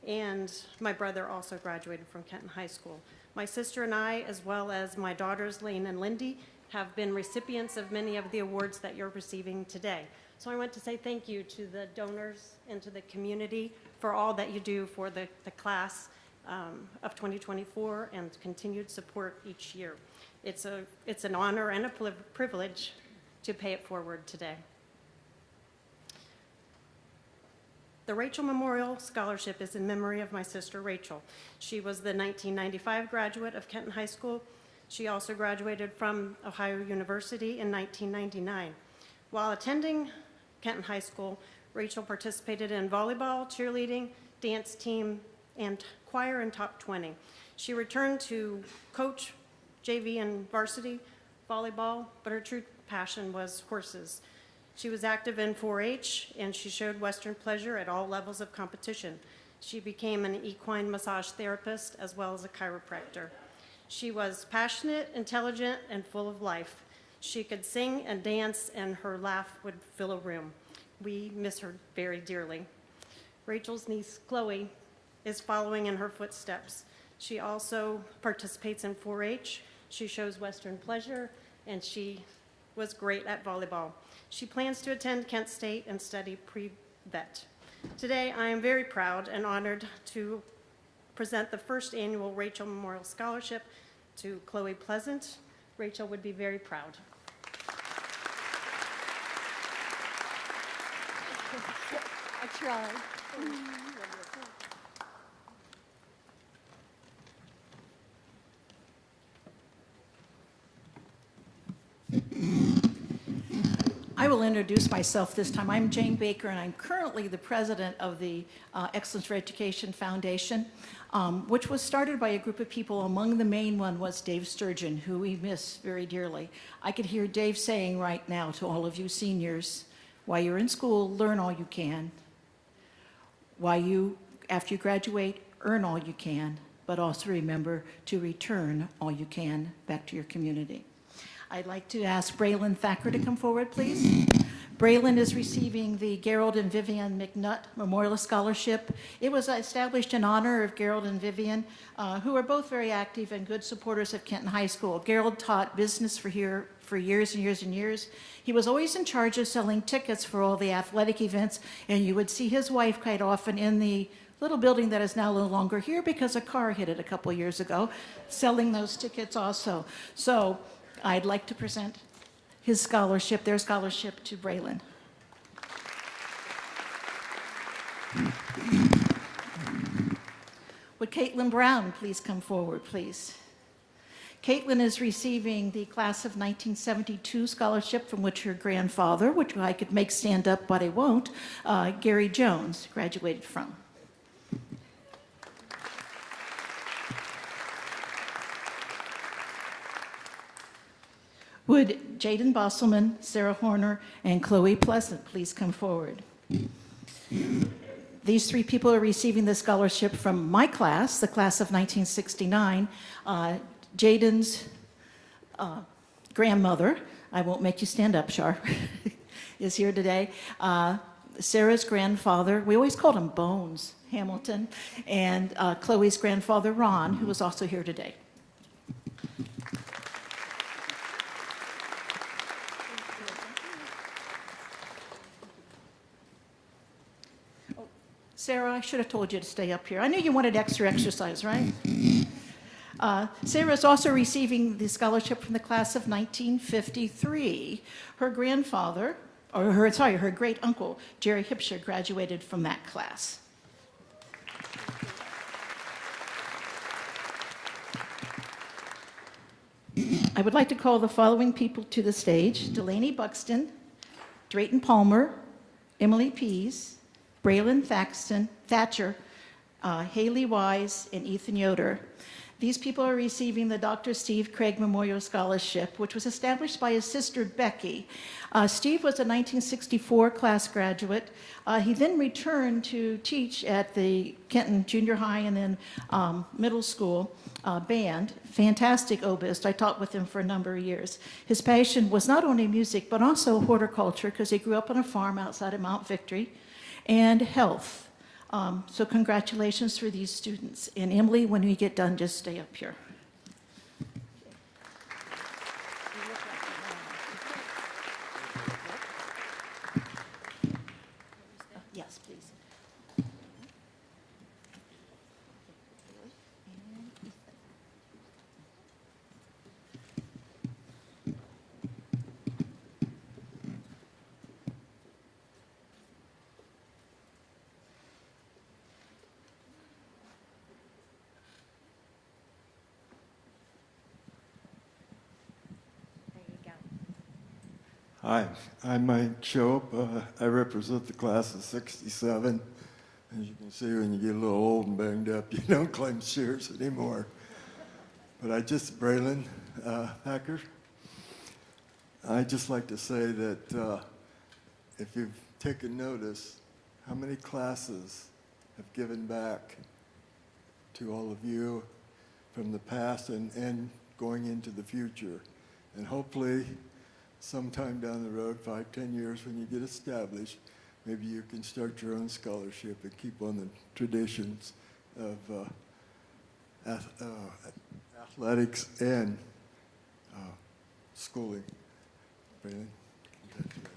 and my brother also graduated from Kenton High School. My sister and I, as well as my daughters, Lane and Lindy, have been recipients of many of the awards that you're receiving today. So I want to say thank you to the donors and to the community for all that you do for the class of 2024 and continued support each year. It's an honor and a privilege to pay it forward today. The Rachel Memorial Scholarship is in memory of my sister Rachel. She was the 1995 graduate of Kenton High School. She also graduated from Ohio University in 1999. While attending Kenton High School, Rachel participated in volleyball, cheerleading, dance team, and choir in top 20. She returned to coach JV and varsity volleyball, but her true passion was horses. She was active in 4-H, and she showed Western pleasure at all levels of competition. She became an equine massage therapist as well as a chiropractor. She was passionate, intelligent, and full of life. She could sing and dance, and her laugh would fill a room. We miss her very dearly. Rachel's niece, Chloe, is following in her footsteps. She also participates in 4-H. She shows Western pleasure, and she was great at volleyball. She plans to attend Kent State and study pre-vet. Today, I am very proud and honored to present the first annual Rachel Memorial Scholarship to Chloe Pleasant. Rachel would be very proud. I tried. I will introduce myself this time. I'm Jane Baker, and I'm currently the president of the Excellence for Education Foundation, which was started by a group of people. Among the main one was Dave Sturgeon, who we miss very dearly. I could hear Dave saying right now to all of you seniors, while you're in school, learn all you can. After you graduate, earn all you can, but also remember to return all you can back to your community. I'd like to ask Braylon Thacker to come forward, please. Braylon is receiving the Gerald and Vivian McNutt Memorial Scholarship. It was established in honor of Gerald and Vivian, who are both very active and good supporters of Kenton High School. Gerald taught business for years and years and years. He was always in charge of selling tickets for all the athletic events, and you would see his wife quite often in the little building that is now no longer here because a car hit it a couple years ago, selling those tickets also. So I'd like to present his scholarship, their scholarship, to Braylon. Would Caitlin Brown please come forward, please? Caitlin is receiving the class of 1972 scholarship from which her grandfather, which I could make stand up, but I won't, Gary Jones, graduated from. Would Jaden Bosselman, Sarah Horner, and Chloe Pleasant please come forward? These three people are receiving the scholarship from my class, the class of 1969. Jaden's grandmother, I won't make you stand up, Shar, is here today. Sarah's grandfather, we always called him Bones Hamilton, and Chloe's grandfather, Ron, who is also here today. Sarah, I should have told you to stay up here. I knew you wanted extra exercise, right? Sarah is also receiving the scholarship from the class of 1953. Her grandfather, her great uncle, Jerry Hipsher, graduated from that class. I would like to call the following people to the stage: Delaney Buxton, Drayton Palmer, Emily Pease, Braylon Thatcher, Haley Wise, and Ethan Yoder. These people are receiving the Dr. Steve Craig Memorial Scholarship, which was established by his sister Becky. Steve was a 1964 class graduate. He then returned to teach at the Kenton Junior High and then middle school band. Fantastic oboist. I taught with him for a number of years. His passion was not only music, but also horticulture, because he grew up on a farm outside of Mount Victory, and health. So congratulations for these students. And Emily, when we get done, just stay up here. Yes, please. Hi, I'm Mike Shope. I represent the class of '67. As you can see, when you get a little old and banged up, you don't climb stairs anymore. But Braylon Packer. I'd just like to say that if you've taken notice, how many classes have given back to all of you from the past and going into the future. And hopefully, sometime down the road, 5, 10 years, when you get established, maybe you can start your own scholarship and keep on the traditions of athletics and schooling. Braylon, congratulations.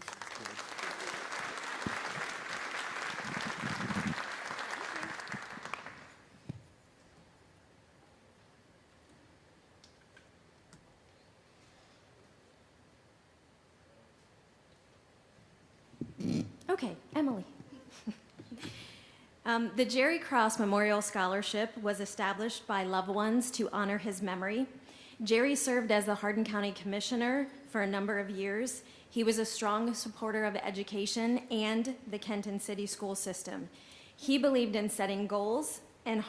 Okay, Emily. The Jerry Cross Memorial Scholarship was established by loved ones to honor his memory. Jerry served as the Hardin County Commissioner for a number of years. He was a strong supporter of education and the Kenton City school system. He believed in setting goals and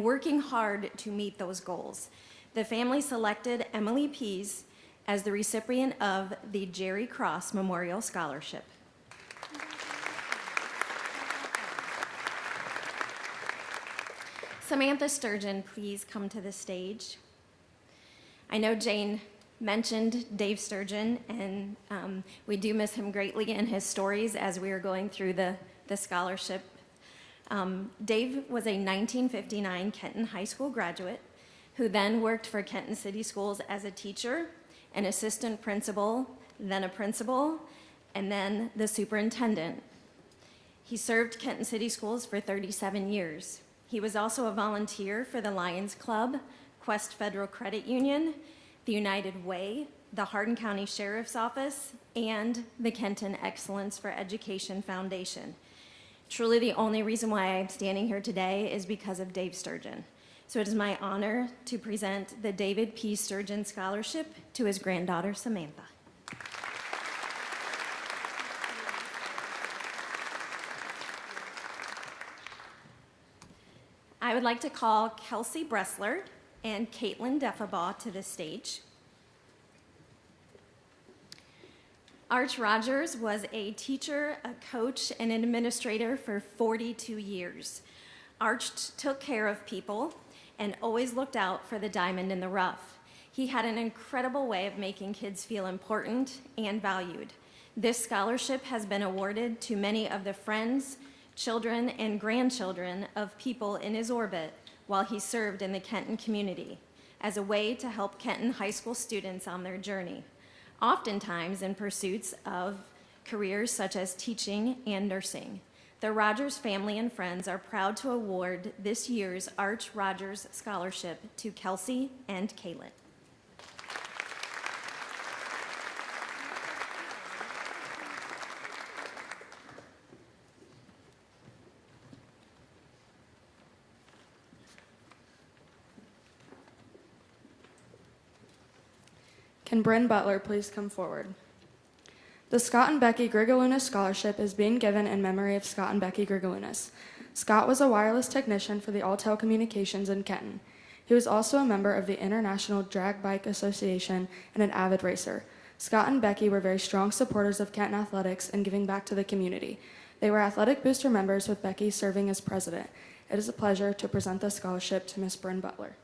working hard to meet those goals. The family selected Emily Pease as the recipient of the Jerry Cross Memorial Scholarship. Samantha Sturgeon, please come to the stage. I know Jane mentioned Dave Sturgeon, and we do miss him greatly in his stories as we are going through the scholarship. Dave was a 1959 Kenton High School graduate who then worked for Kenton City Schools as a teacher, an assistant principal, then a principal, and then the superintendent. He served Kenton City Schools for 37 years. He was also a volunteer for the Lions Club, Quest Federal Credit Union, the United Way, the Hardin County Sheriff's Office, and the Kenton Excellence for Education Foundation. Truly the only reason why I'm standing here today is because of Dave Sturgeon. So it is my honor to present the David P. Sturgeon Scholarship to his granddaughter, Samantha. I would like to call Kelsey Bressler and Caitlin Deffabaugh to the stage. Arch Rogers was a teacher, a coach, and an administrator for 42 years. Arch took care of people and always looked out for the diamond in the rough. He had an incredible way of making kids feel important and valued. This scholarship has been awarded to many of the friends, children, and grandchildren of people in his orbit while he served in the Kenton community as a way to help Kenton High School students on their journey, oftentimes in pursuits of careers such as teaching and nursing. The Rogers family and friends are proud to award this year's Arch Rogers Scholarship to Kelsey and Caitlin. Can Bryn Butler please come forward? The Scott and Becky Grigalunas Scholarship is being given in memory of Scott and Becky Grigalunas. Scott was a wireless technician for the Alltel Communications in Kenton. He was also a member of the International Drag Bike Association and an avid racer. Scott and Becky were very strong supporters of Kenton athletics and giving back to the community. They were Athletic Booster members, with Becky serving as president. It is a pleasure to present the scholarship to Miss Bryn Butler.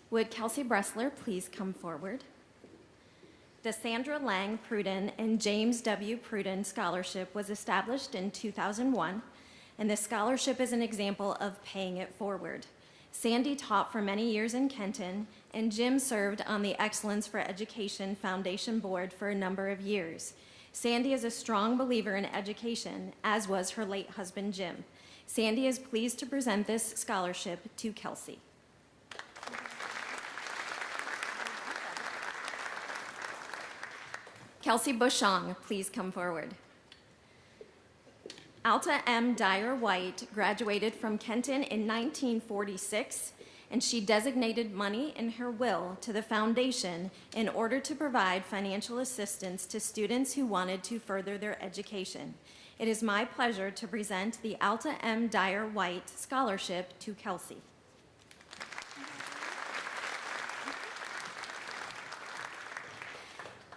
Would Kelsey Bressler please come forward? The Sandra Lang Pruden and James W. Pruden Scholarship was established in 2001, and this scholarship is an example of paying it forward. Sandy taught for many years in Kenton, and Jim served on the Excellence for Education Foundation Board for a number of years. Sandy is a strong believer in education, as was her late husband, Jim. Sandy is pleased to present this scholarship to Kelsey. Kelsey Bushong, please come forward. Alta M. Dyer White graduated from Kenton in 1946, and she designated money in her will to the foundation in order to provide financial assistance to students who wanted to further their education. It is my pleasure to present the Alta M. Dyer White Scholarship to Kelsey.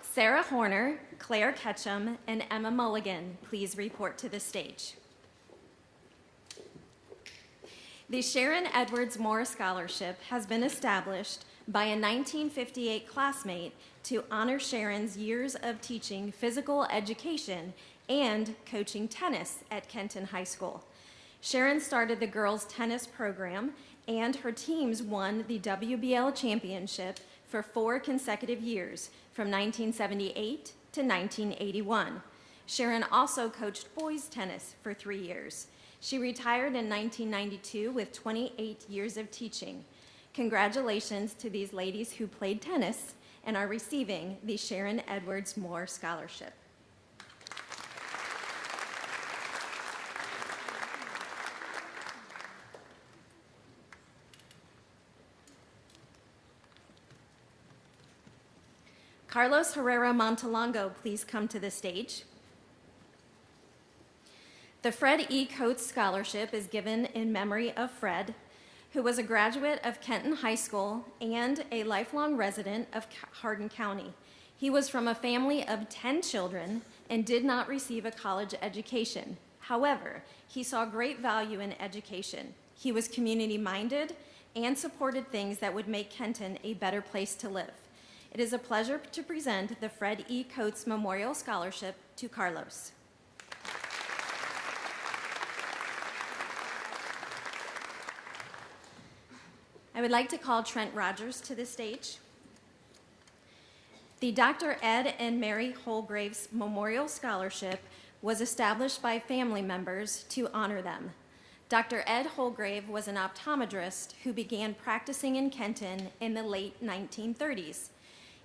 Sarah Horner, Claire Ketchum, and Emma Mulligan, please report to the stage. The Sharon Edwards Moore Scholarship has been established by a 1958 classmate to honor Sharon's years of teaching physical education and coaching tennis at Kenton High School. Sharon started the girls' tennis program, and her teams won the WBL championship for 4 consecutive years, from 1978 to 1981. Sharon also coached boys tennis for 3 years. She retired in 1992 with 28 years of teaching. Congratulations to these ladies who played tennis and are receiving the Sharon Edwards Moore Scholarship. Carlos Herrera Montalongo, please come to the stage. The Fred E. Coates Scholarship is given in memory of Fred, who was a graduate of Kenton High School and a lifelong resident of Hardin County. He was from a family of 10 children and did not receive a college education. However, he saw great value in education. He was community-minded and supported things that would make Kenton a better place to live. It is a pleasure to present the Fred E. Coates Memorial Scholarship to Carlos. I would like to call Trent Rogers to the stage. The Dr. Ed and Mary Holgraves Memorial Scholarship was established by family members to honor them. Dr. Ed Holgrave was an optometrist who began practicing in Kenton in the late 1930s.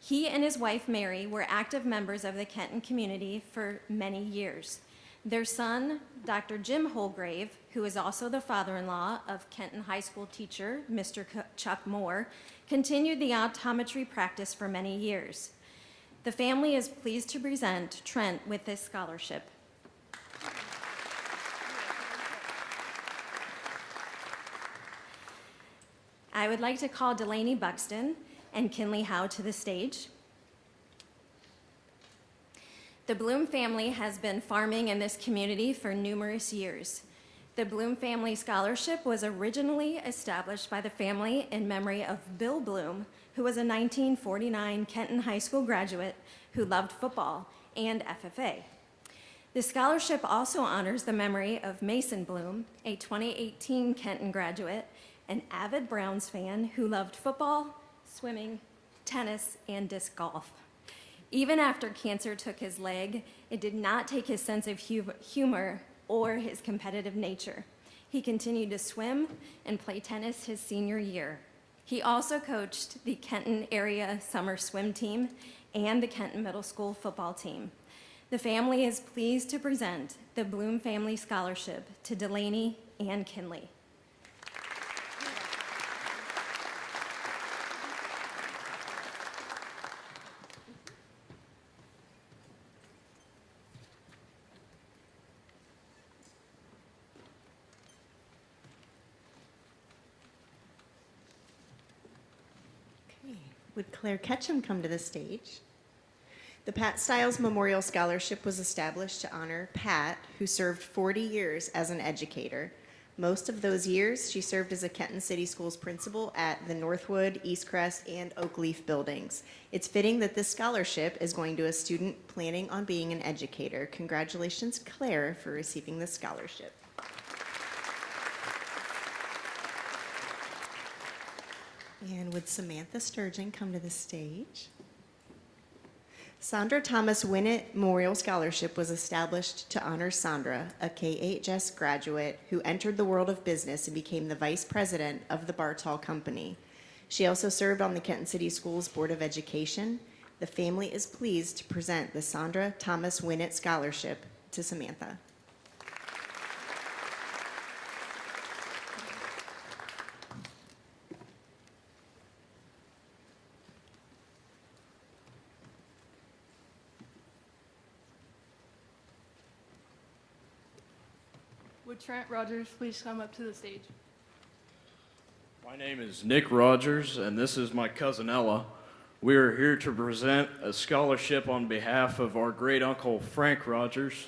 He and his wife, Mary, were active members of the Kenton community for many years. Their son, Dr. Jim Holgrave, who is also the father-in-law of Kenton High School teacher, Mr. Chuck Moore, continued the optometry practice for many years. The family is pleased to present Trent with this scholarship. I would like to call Delaney Buxton and Kinley Howe to the stage. The Bloom family has been farming in this community for numerous years. The Bloom Family Scholarship was originally established by the family in memory of Bill Bloom, who was a 1949 Kenton High School graduate who loved football and FFA. The scholarship also honors the memory of Mason Bloom, a 2018 Kenton graduate, an avid Browns fan who loved football, swimming, tennis, and disc golf. Even after cancer took his leg, it did not take his sense of humor or his competitive nature. He continued to swim and play tennis his senior year. He also coached the Kenton area summer swim team and the Kenton Middle School football team. The family is pleased to present the Bloom Family Scholarship to Delaney and Kinley. Would Claire Ketchum come to the stage? The Pat Stiles Memorial Scholarship was established to honor Pat, who served 40 years as an educator. Most of those years, she served as a Kenton City Schools principal at the Northwood, Eastcrest, and Oakleaf buildings. It's fitting that this scholarship is going to a student planning on being an educator. Congratulations, Claire, for receiving this scholarship. And would Samantha Sturgeon come to the stage? Sandra Thomas Winnett Memorial Scholarship was established to honor Sandra, a KHS graduate who entered the world of business and became the vice president of the Bartol Company. She also served on the Kenton City Schools Board of Education. The family is pleased to present the Sandra Thomas Winnett Scholarship to Samantha. Would Trent Rogers please come up to the stage? My name is Nick Rogers, and this is my cousin Ella. We are here to present a scholarship on behalf of our great uncle Frank Rogers.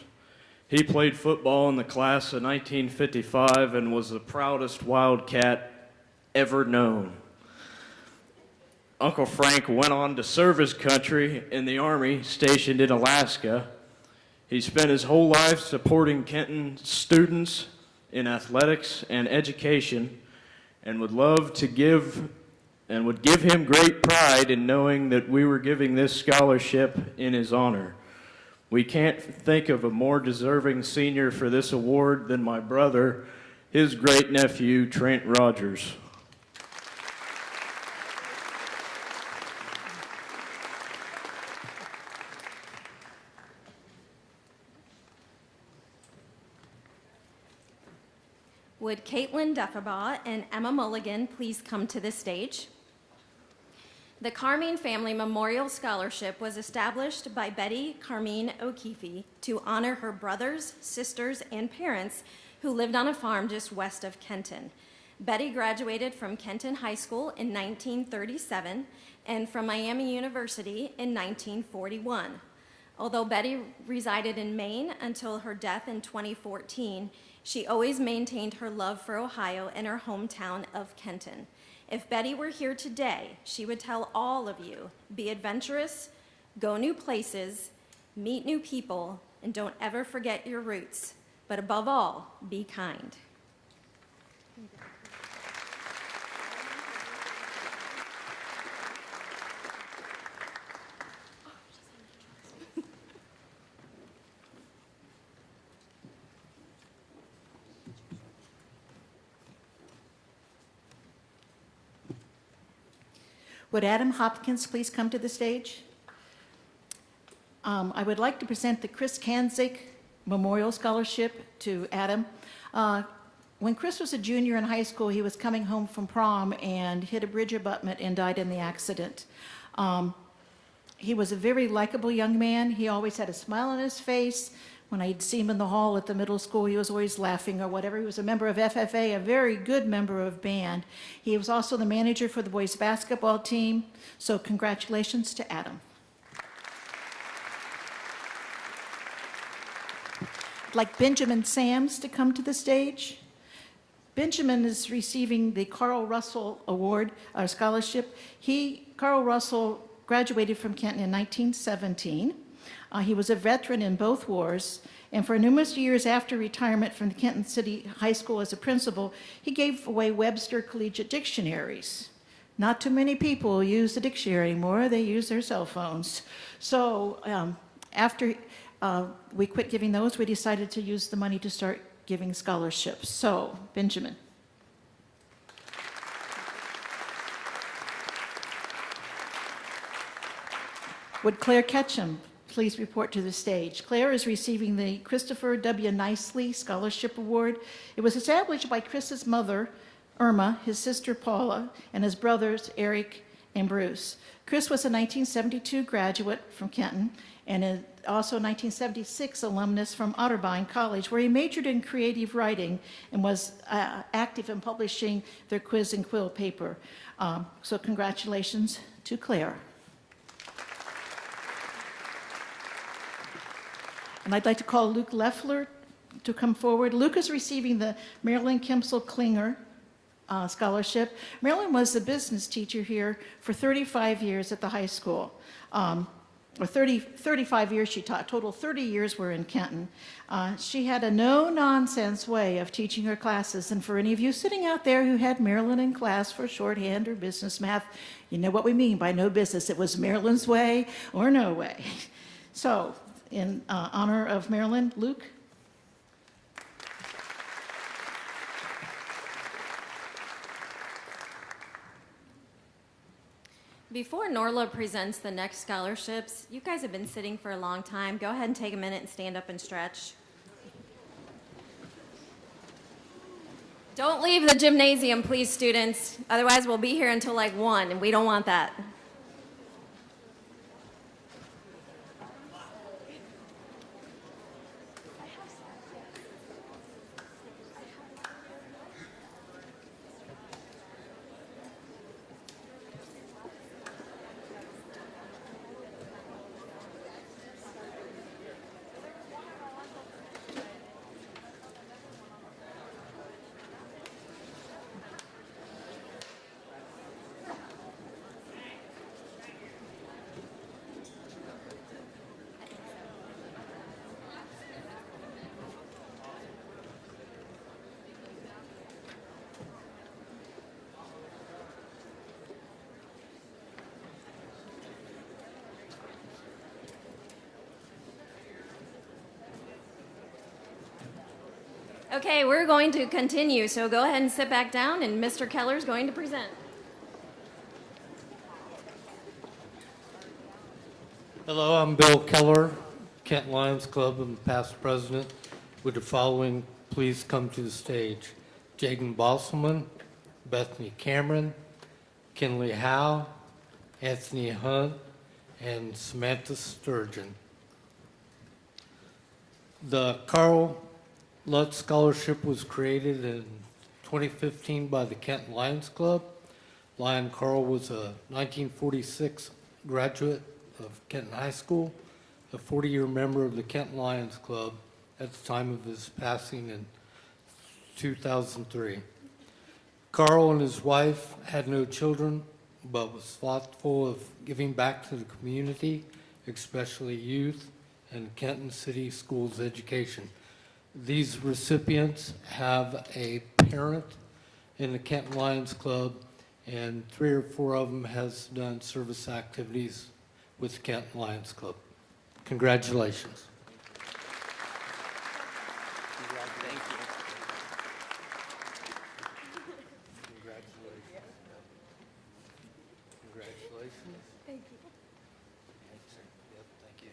He played football in the class of 1955 and was the proudest Wildcat ever known. Uncle Frank went on to serve his country in the Army stationed in Alaska. He spent his whole life supporting Kenton students in athletics and education, and would give him great pride in knowing that we were giving this scholarship in his honor. We can't think of a more deserving senior for this award than my brother, his great nephew, Trent Rogers. Would Caitlin Deffabaugh and Emma Mulligan please come to the stage? The Carmine Family Memorial Scholarship was established by Betty Carmine O'Keefe to honor her brothers, sisters, and parents who lived on a farm just west of Kenton. Betty graduated from Kenton High School in 1937 and from Miami University in 1941. Although Betty resided in Maine until her death in 2014, she always maintained her love for Ohio and her hometown of Kenton. If Betty were here today, she would tell all of you, be adventurous, go new places, meet new people, and don't ever forget your roots. But above all, be kind. Would Adam Hopkins please come to the stage? I would like to present the Chris Kanzik Memorial Scholarship to Adam. When Chris was a junior in high school, he was coming home from prom and hit a bridge abutment and died in the accident. He was a very likable young man. He always had a smile on his face. When I'd see him in the hall at the middle school, he was always laughing or whatever. He was a member of FFA, a very good member of band. He was also the manager for the boys basketball team. So congratulations to Adam. I'd like Benjamin Sams to come to the stage. Benjamin is receiving the Carl Russell Award, scholarship. Carl Russell graduated from Kenton in 1917. He was a veteran in both wars, and for numerous years after retirement from the Kenton City High School as a principal, he gave away Webster Collegiate Dictionaries. Not too many people use the dictionary anymore. They use their cell phones. So after we quit giving those, we decided to use the money to start giving scholarships. So, Benjamin. Would Claire Ketchum please report to the stage? Claire is receiving the Christopher W. Nicely Scholarship Award. It was established by Chris's mother, Irma, his sister Paula, and his brothers Eric and Bruce. Chris was a 1972 graduate from Kenton, and also 1976 alumnus from Otterbein College, where he majored in creative writing and was active in publishing their quiz and quill paper. So congratulations to Claire. And I'd like to call Luke Leffler to come forward. Luke is receiving the Marilyn Kimsel Klinger Scholarship. Marilyn was a business teacher here for 35 years at the high school. Or 35 years she taught. Total 30 years were in Kenton. She had a no-nonsense way of teaching her classes. And for any of you sitting out there who had Marilyn in class for shorthand or business math, you know what we mean by no business. It was Marilyn's way or no way. So, in honor of Marilyn, Luke. Before Norla presents the next scholarships, you guys have been sitting for a long time. Go ahead and take a minute and stand up and stretch. Don't leave the gymnasium, please, students. Otherwise, we'll be here until like 1, and we don't want that. Okay, we're going to continue, so go ahead and sit back down, and Mr. Keller is going to present. Hello, I'm Bill Keller, Kenton Lions Club and past president. Would the following please come to the stage? Jaden Bosselman, Bethany Cameron, Kinley Howe, Anthony Hunt, and Samantha Sturgeon. The Carl Lutz Scholarship was created in 2015 by the Kenton Lions Club. Lion Carl was a 1946 graduate of Kenton High School, a 40-year member of the Kenton Lions Club at the time of his passing in 2003. Carl and his wife had no children, but was thoughtful of giving back to the community, especially youth, and Kenton City Schools education. These recipients have a parent in the Kenton Lions Club, and 3 or 4 of them has done service activities with the Kenton Lions Club. Congratulations. Congratulations. Thank you. Yep, thank you.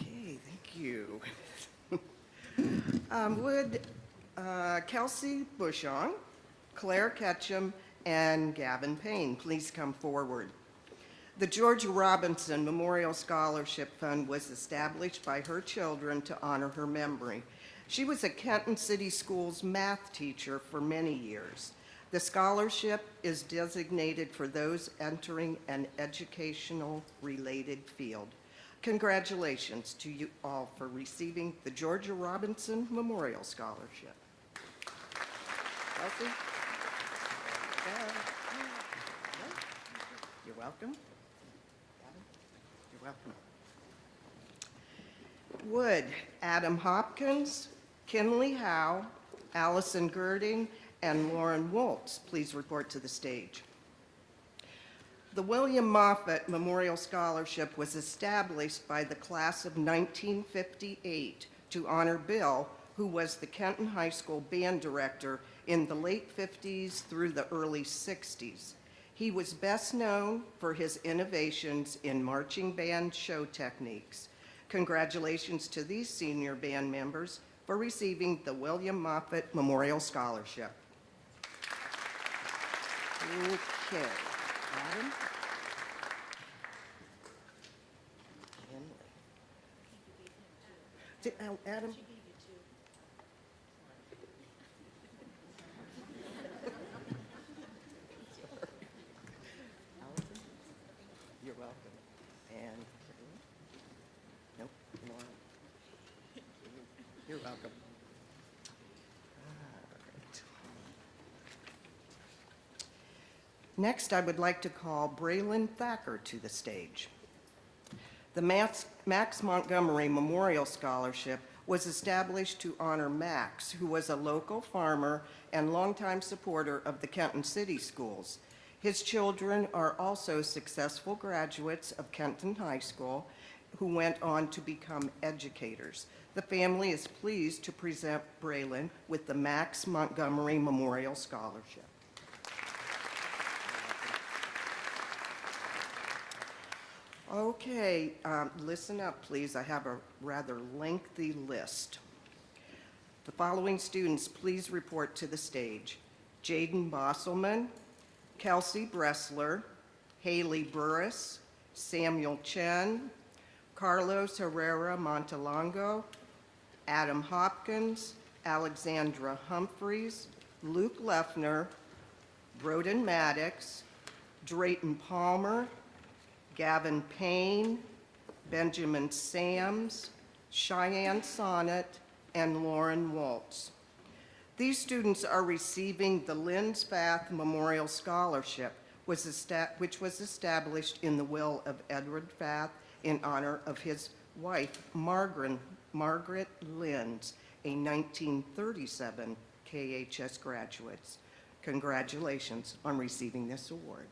Okay, thank you. Would Kelsey Bushong, Claire Ketchum, and Gavin Payne please come forward? The Georgia Robinson Memorial Scholarship Fund was established by her children to honor her memory. She was a Kenton City Schools math teacher for many years. The scholarship is designated for those entering an educational-related field. Congratulations to you all for receiving the Georgia Robinson Memorial Scholarship. Kelsey? You're welcome. You're welcome. Would Adam Hopkins, Kinley Howe, Allison Girding, and Lauren Woltz please report to the stage? The William Moffett Memorial Scholarship was established by the class of 1958 to honor Bill, who was the Kenton High School band director in the late 50s through the early 60s. He was best known for his innovations in marching band show techniques. Congratulations to these senior band members for receiving the William Moffett Memorial Scholarship. Okay, Adam. Adam? You're welcome. And, nope, Lauren. You're welcome. Next, I would like to call Braylon Thacker to the stage. The Max Montgomery Memorial Scholarship was established to honor Max, who was a local farmer and longtime supporter of the Kenton City Schools. His children are also successful graduates of Kenton High School who went on to become educators. The family is pleased to present Braylon with the Max Montgomery Memorial Scholarship. Okay, listen up, please. I have a rather lengthy list. The following students, please report to the stage. Jaden Bosselman, Kelsey Bressler, Haley Burris, Samuel Chen, Carlos Herrera Montalongo, Adam Hopkins, Alexandra Humphreys, Luke Leffner, Broden Maddox, Drayton Palmer, Gavin Payne, Benjamin Sams, Cheyenne Sonnet, and Lauren Waltz. These students are receiving the Lynn Spath Memorial Scholarship, which was established in the will of Edward Fath in honor of his wife, Margaret Linds, a 1937 KHS graduate. Congratulations on receiving this award.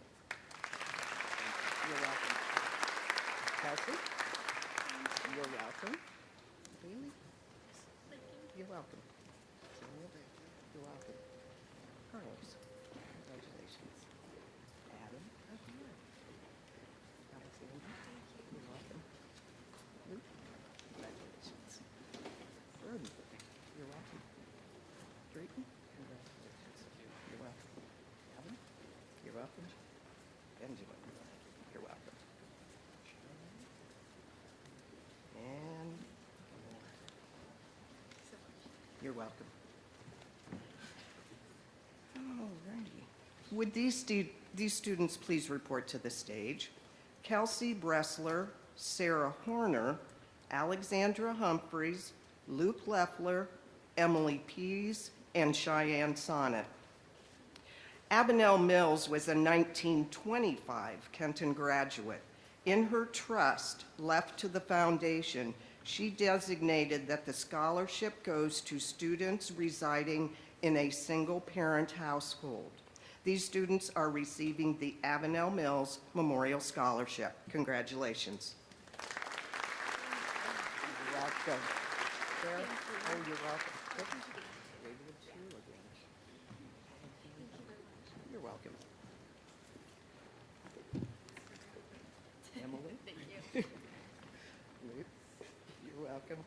You're welcome. Kelsey? You're welcome. Bailey? You're welcome. You're welcome. Carlos? Congratulations. Adam? Alexander? You're welcome. Luke? Congratulations. Broden? You're welcome. Drayton? Congratulations. You're welcome. Evan? You're welcome. Benjamin? You're welcome. And you're welcome. All righty. Would these students please report to the stage? Kelsey Bressler, Sarah Horner, Alexandra Humphreys, Luke Leffler, Emily Pease, and Cheyenne Sonnet. Abenelle Mills was a 1925 Kenton graduate. In her trust left to the foundation, she designated that the scholarship goes to students residing in a single-parent household. These students are receiving the Abenelle Mills Memorial Scholarship. Congratulations. You're welcome. Sarah? Oh, you're welcome. You're welcome. Emily? Thank you. Luke, you're welcome.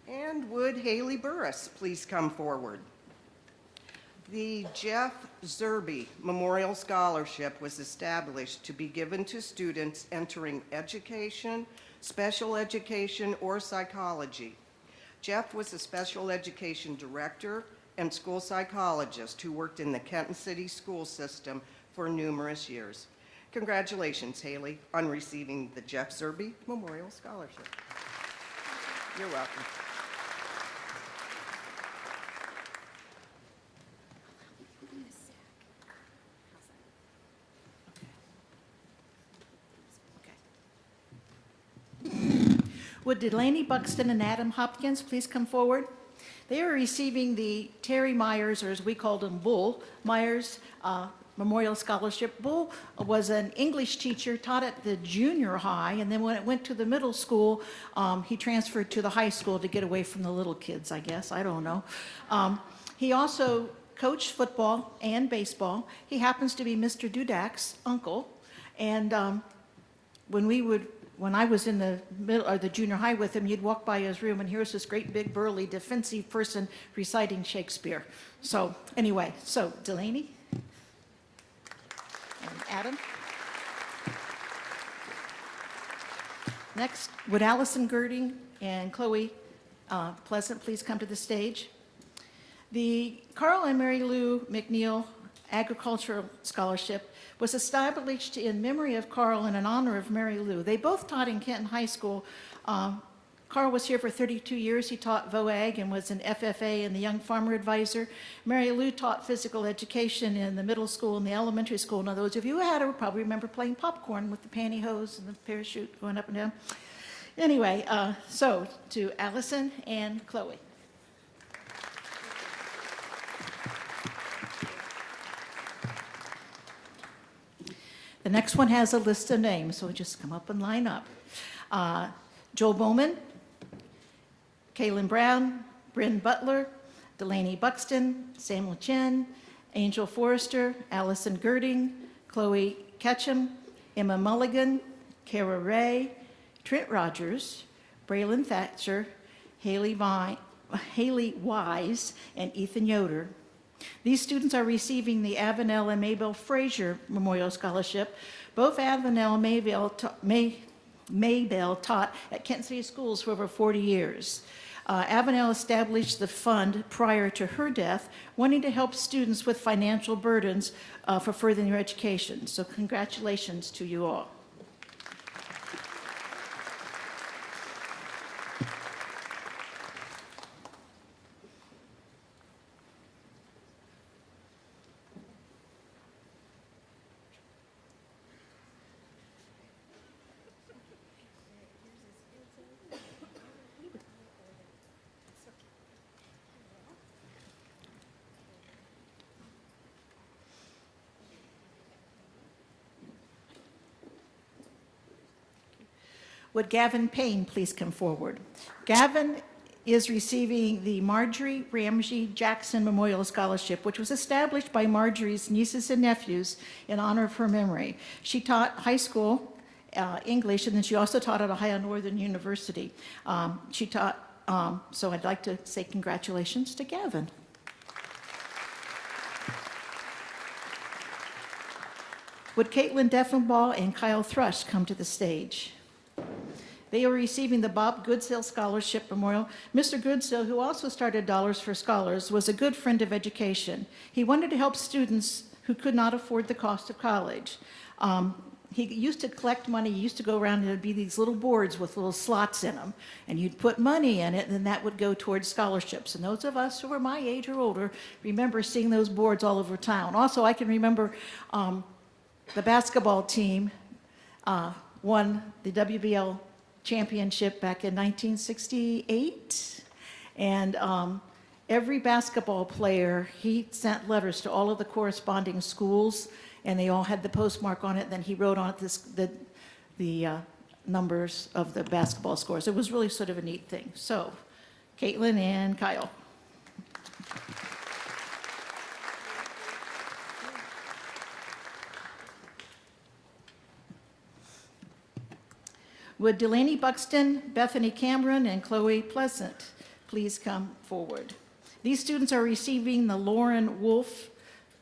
And would Haley Burris please come forward? The Jeff Zerby Memorial Scholarship was established to be given to students entering education, special education, or psychology. Jeff was a special education director and school psychologist who worked in the Kenton City school system for numerous years. Congratulations, Haley, on receiving the Jeff Zerby Memorial Scholarship. You're welcome. Would Delaney Buxton and Adam Hopkins please come forward? They are receiving the Terry Myers, or as we called him, Bull Myers Memorial Scholarship. Bull was an English teacher, taught at the junior high, and then when it went to the middle school, he transferred to the high school to get away from the little kids, I guess. I don't know. He also coached football and baseball. He happens to be Mr. Dudak's uncle, and when we would when I was in the middle or the junior high with him, you'd walk by his room and here's this great big burly defensive person reciting Shakespeare. So anyway, so Delaney and Adam. Next, would Allison Girding and Chloe Pleasant please come to the stage? The Carl and Mary Lou McNeil Agricultural Scholarship was established in memory of Carl and in honor of Mary Lou. They both taught in Kenton High School. Carl was here for 32 years. He taught VOAG and was an FFA and the Young Farmer Advisor. Mary Lou taught physical education in the middle school and the elementary school. Now, those of you who had her probably remember playing popcorn with the pantyhose and the parachute going up and down. Anyway, so to Allison and Chloe. The next one has a list of names, so just come up and line up. Joel Bowman, Kaylin Brown, Bryn Butler, Delaney Buxton, Sam LeChin, Angel Forrester, Allison Girding, Chloe Ketchum, Emma Mulligan, Kara Ray, Trent Rogers, Braylon Thatcher, Haley Wise, and Ethan Yoder. These students are receiving the Avenel and Maybelle Frazier Memorial Scholarship. Both Avenel and Maybelle taught at Kenton City Schools for over 40 years. Avenel established the fund prior to her death, wanting to help students with financial burdens for furthering their education. So congratulations to you all. Would Gavin Payne please come forward? Gavin is receiving the Marjorie Ramsey Jackson Memorial Scholarship, which was established by Marjorie's nieces and nephews in honor of her memory. She taught high school English, and then she also taught at Ohio Northern University. So I'd like to say congratulations to Gavin. Would Caitlin Deffenbaugh and Kyle Thrush come to the stage? They are receiving the Bob Goodsell Scholarship Memorial. Mr. Goodsell, who also started Dollars for Scholars, was a good friend of education. He wanted to help students who could not afford the cost of college. He used to collect money. He used to go around and there'd be these little boards with little slots in them, and you'd put money in it, and then that would go towards scholarships. And those of us who are my age or older remember seeing those boards all over town. Also, I can remember the basketball team won the WBL championship back in 1968, and every basketball player, he sent letters to all of the corresponding schools, and they all had the postmark on it. Then he wrote on it the numbers of the basketball scores. It was really sort of a neat thing. So, Caitlin and Kyle. Would Delaney Buxton, Bethany Cameron, and Chloe Pleasant please come forward? These students are receiving the Lauren Wolf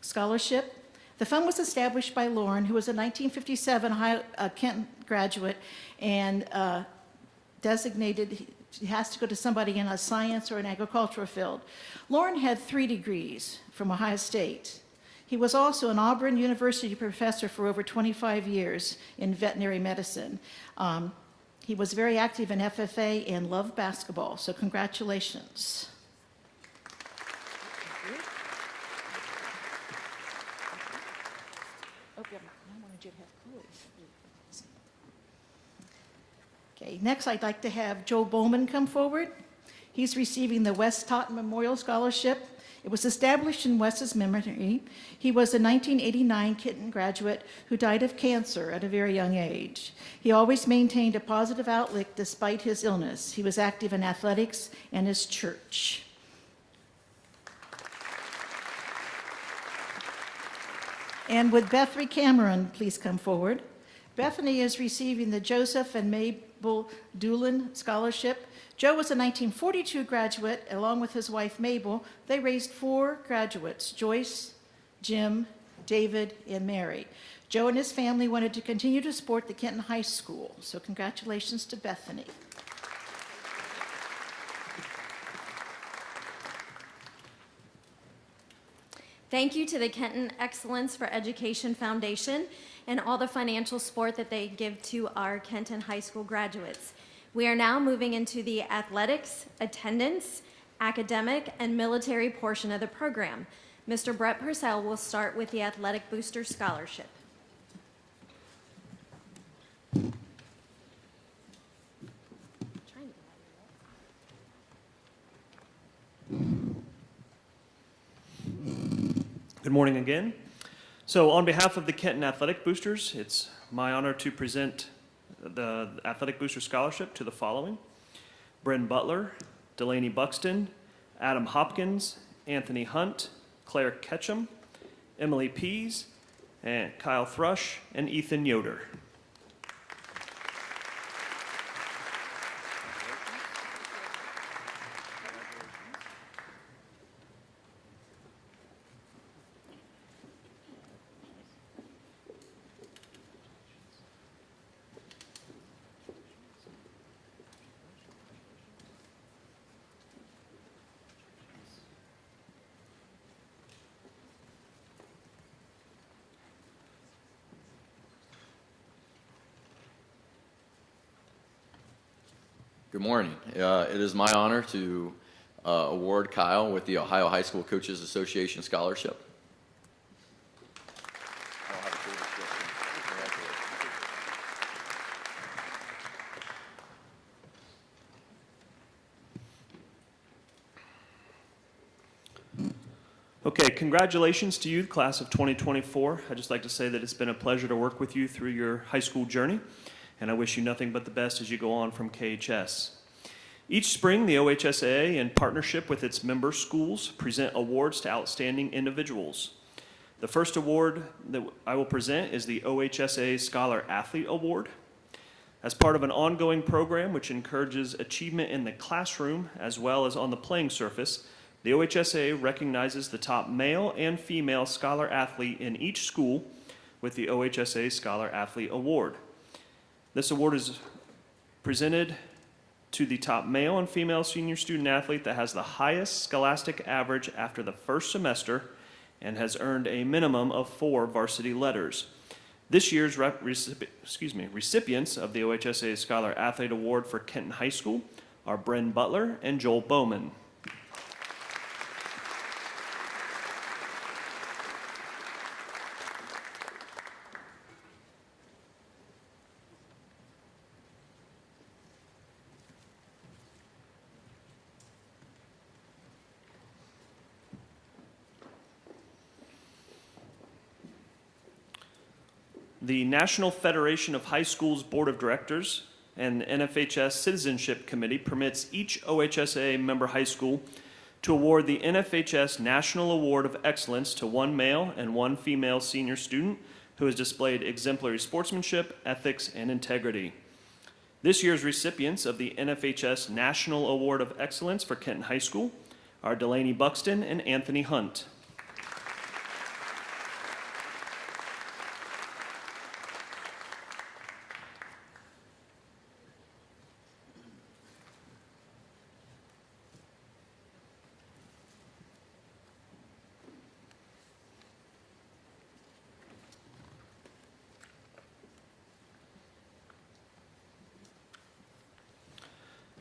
Scholarship. The fund was established by Lauren, who was a 1957 Kenton graduate and designated he has to go to somebody in a science or an agricultural field. Lauren had 3 degrees from Ohio State. He was also an Auburn University professor for over 25 years in veterinary medicine. He was very active in FFA and loved basketball, so congratulations. Okay, next I'd like to have Joe Bowman come forward. He's receiving the West Totten Memorial Scholarship. It was established in Wes's memory. He was a 1989 Kenton graduate who died of cancer at a very young age. He always maintained a positive outlook despite his illness. He was active in athletics and his church. And would Bethany Cameron please come forward? Bethany is receiving the Joseph and Mabel Doolin Scholarship. Joe was a 1942 graduate. Along with his wife Mabel, they raised 4 graduates, Joyce, Jim, David, and Mary. Joe and his family wanted to continue to support the Kenton High School, so congratulations to Bethany. Thank you to the Kenton Excellence for Education Foundation and all the financial support that they give to our Kenton High School graduates. We are now moving into the athletics, attendance, academic, and military portion of the program. Mr. Brett Purcell will start with the Athletic Booster Scholarship. Good morning again. So on behalf of the Kenton Athletic Boosters, it's my honor to present the Athletic Booster Scholarship to the following: Bryn Butler, Delaney Buxton, Adam Hopkins, Anthony Hunt, Claire Ketchum, Emily Pease, and Kyle Thrush, and Ethan Yoder. Good morning. It is my honor to award Kyle with the Ohio High School Coaches Association Scholarship. Okay, congratulations to you, the class of 2024. I'd just like to say that it's been a pleasure to work with you through your high school journey, and I wish you nothing but the best as you go on from KHS. Each spring, the OHSAA, in partnership with its member schools, present awards to outstanding individuals. The first award that I will present is the OHSAA Scholar Athlete Award. As part of an ongoing program which encourages achievement in the classroom as well as on the playing surface, the OHSAA recognizes the top male and female scholar athlete in each school with the OHSAA Scholar Athlete Award. This award is presented to the top male and female senior student athlete that has the highest scholastic average after the first semester and has earned a minimum of 4 varsity letters. This year's recipients of the OHSAA Scholar Athlete Award for Kenton High School are Bryn Butler and Joel Bowman. The National Federation of High Schools Board of Directors and NFHS Citizenship Committee permits each OHSAA member high school to award the NFHS National Award of Excellence to 1 male and 1 female senior student who has displayed exemplary sportsmanship, ethics, and integrity. This year's recipients of the NFHS National Award of Excellence for Kenton High School are Delaney Buxton and Anthony Hunt.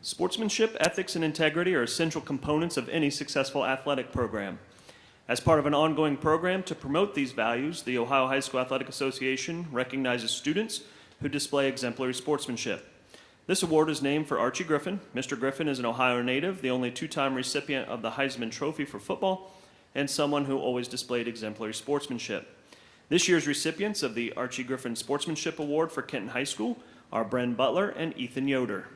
Sportsmanship, ethics, and integrity are essential components of any successful athletic program. As part of an ongoing program to promote these values, the Ohio High School Athletic Association recognizes students who display exemplary sportsmanship. This award is named for Archie Griffin. Mr. Griffin is an Ohio native, the only 2-time recipient of the Heisman Trophy for football, and someone who always displayed exemplary sportsmanship. This year's recipients of the Archie Griffin Sportsmanship Award for Kenton High School are Bryn Butler and Ethan Yoder.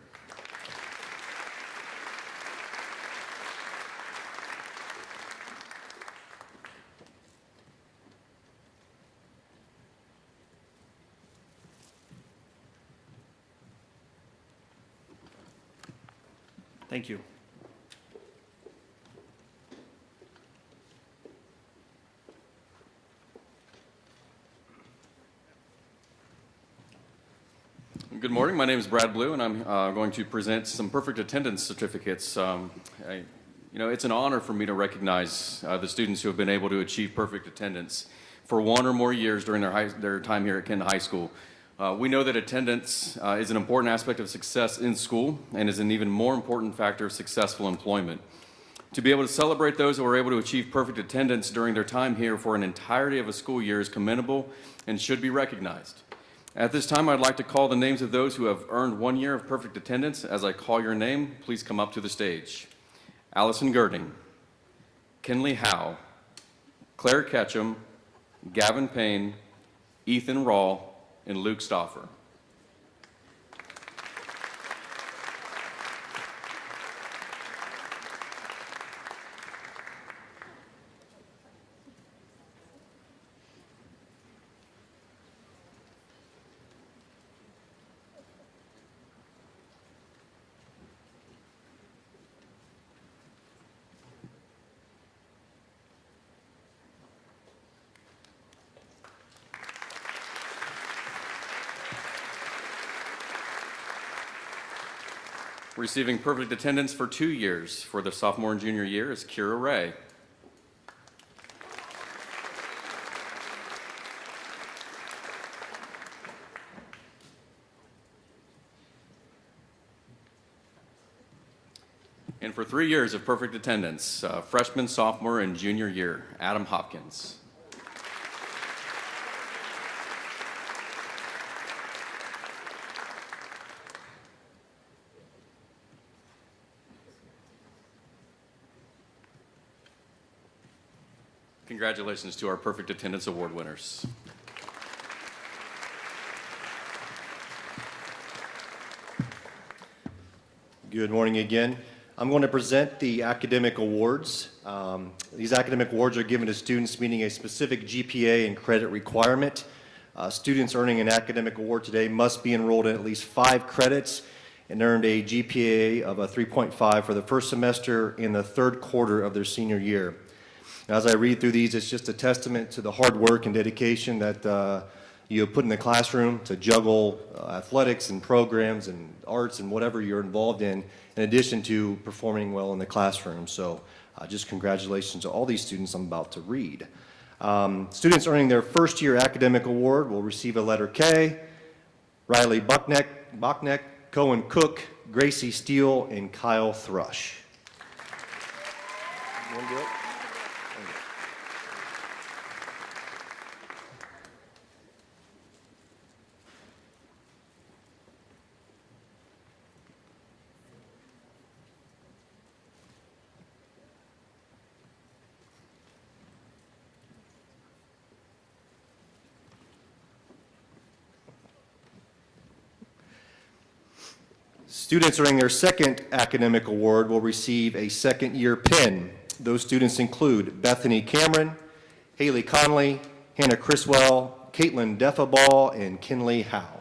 Thank you. Good morning. My name is Brad Blue, and I'm going to present some perfect attendance certificates. It's an honor for me to recognize the students who have been able to achieve perfect attendance for one or more years during their time here at Kenton High School. We know that attendance is an important aspect of success in school and is an even more important factor of successful employment. To be able to celebrate those who are able to achieve perfect attendance during their time here for an entirety of a school year is commendable and should be recognized. At this time, I'd like to call the names of those who have earned 1 year of perfect attendance. As I call your name, please come up to the stage. Allison Girding, Kinley Howe, Claire Ketchum, Gavin Payne, Ethan Rawl, and Luke Stauffer. Receiving perfect attendance for 2 years for the sophomore and junior year is Kira Ray. And for 3 years of perfect attendance, freshman, sophomore, and junior year, Adam Hopkins. Congratulations to our Perfect Attendance Award winners. Good morning again. I'm going to present the academic awards. These academic awards are given to students meeting a specific GPA and credit requirement. Students earning an academic award today must be enrolled in at least 5 credits and earned a GPA of a 3.5 for the first semester in the third quarter of their senior year. As I read through these, it's just a testament to the hard work and dedication that you put in the classroom to juggle athletics and programs and arts and whatever you're involved in addition to performing well in the classroom. So just congratulations to all these students I'm about to read. Students earning their first year academic award will receive a letter K. Riley Bachneck, Cohen Cook, Gracie Steele, and Kyle Thrush. Students earning their second academic award will receive a second-year pin. Those students include Bethany Cameron, Haley Conley, Hannah Criswell, Caitlin Defaball, and Kinley Howe.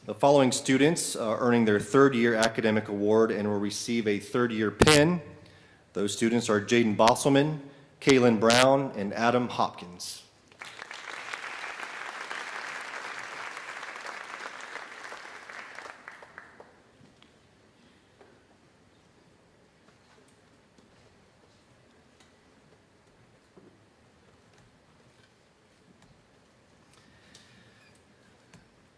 The following students are earning their third-year academic award and will receive a third-year pin. Those students are Jaden Bosselman, Kaylin Brown, and Adam Hopkins.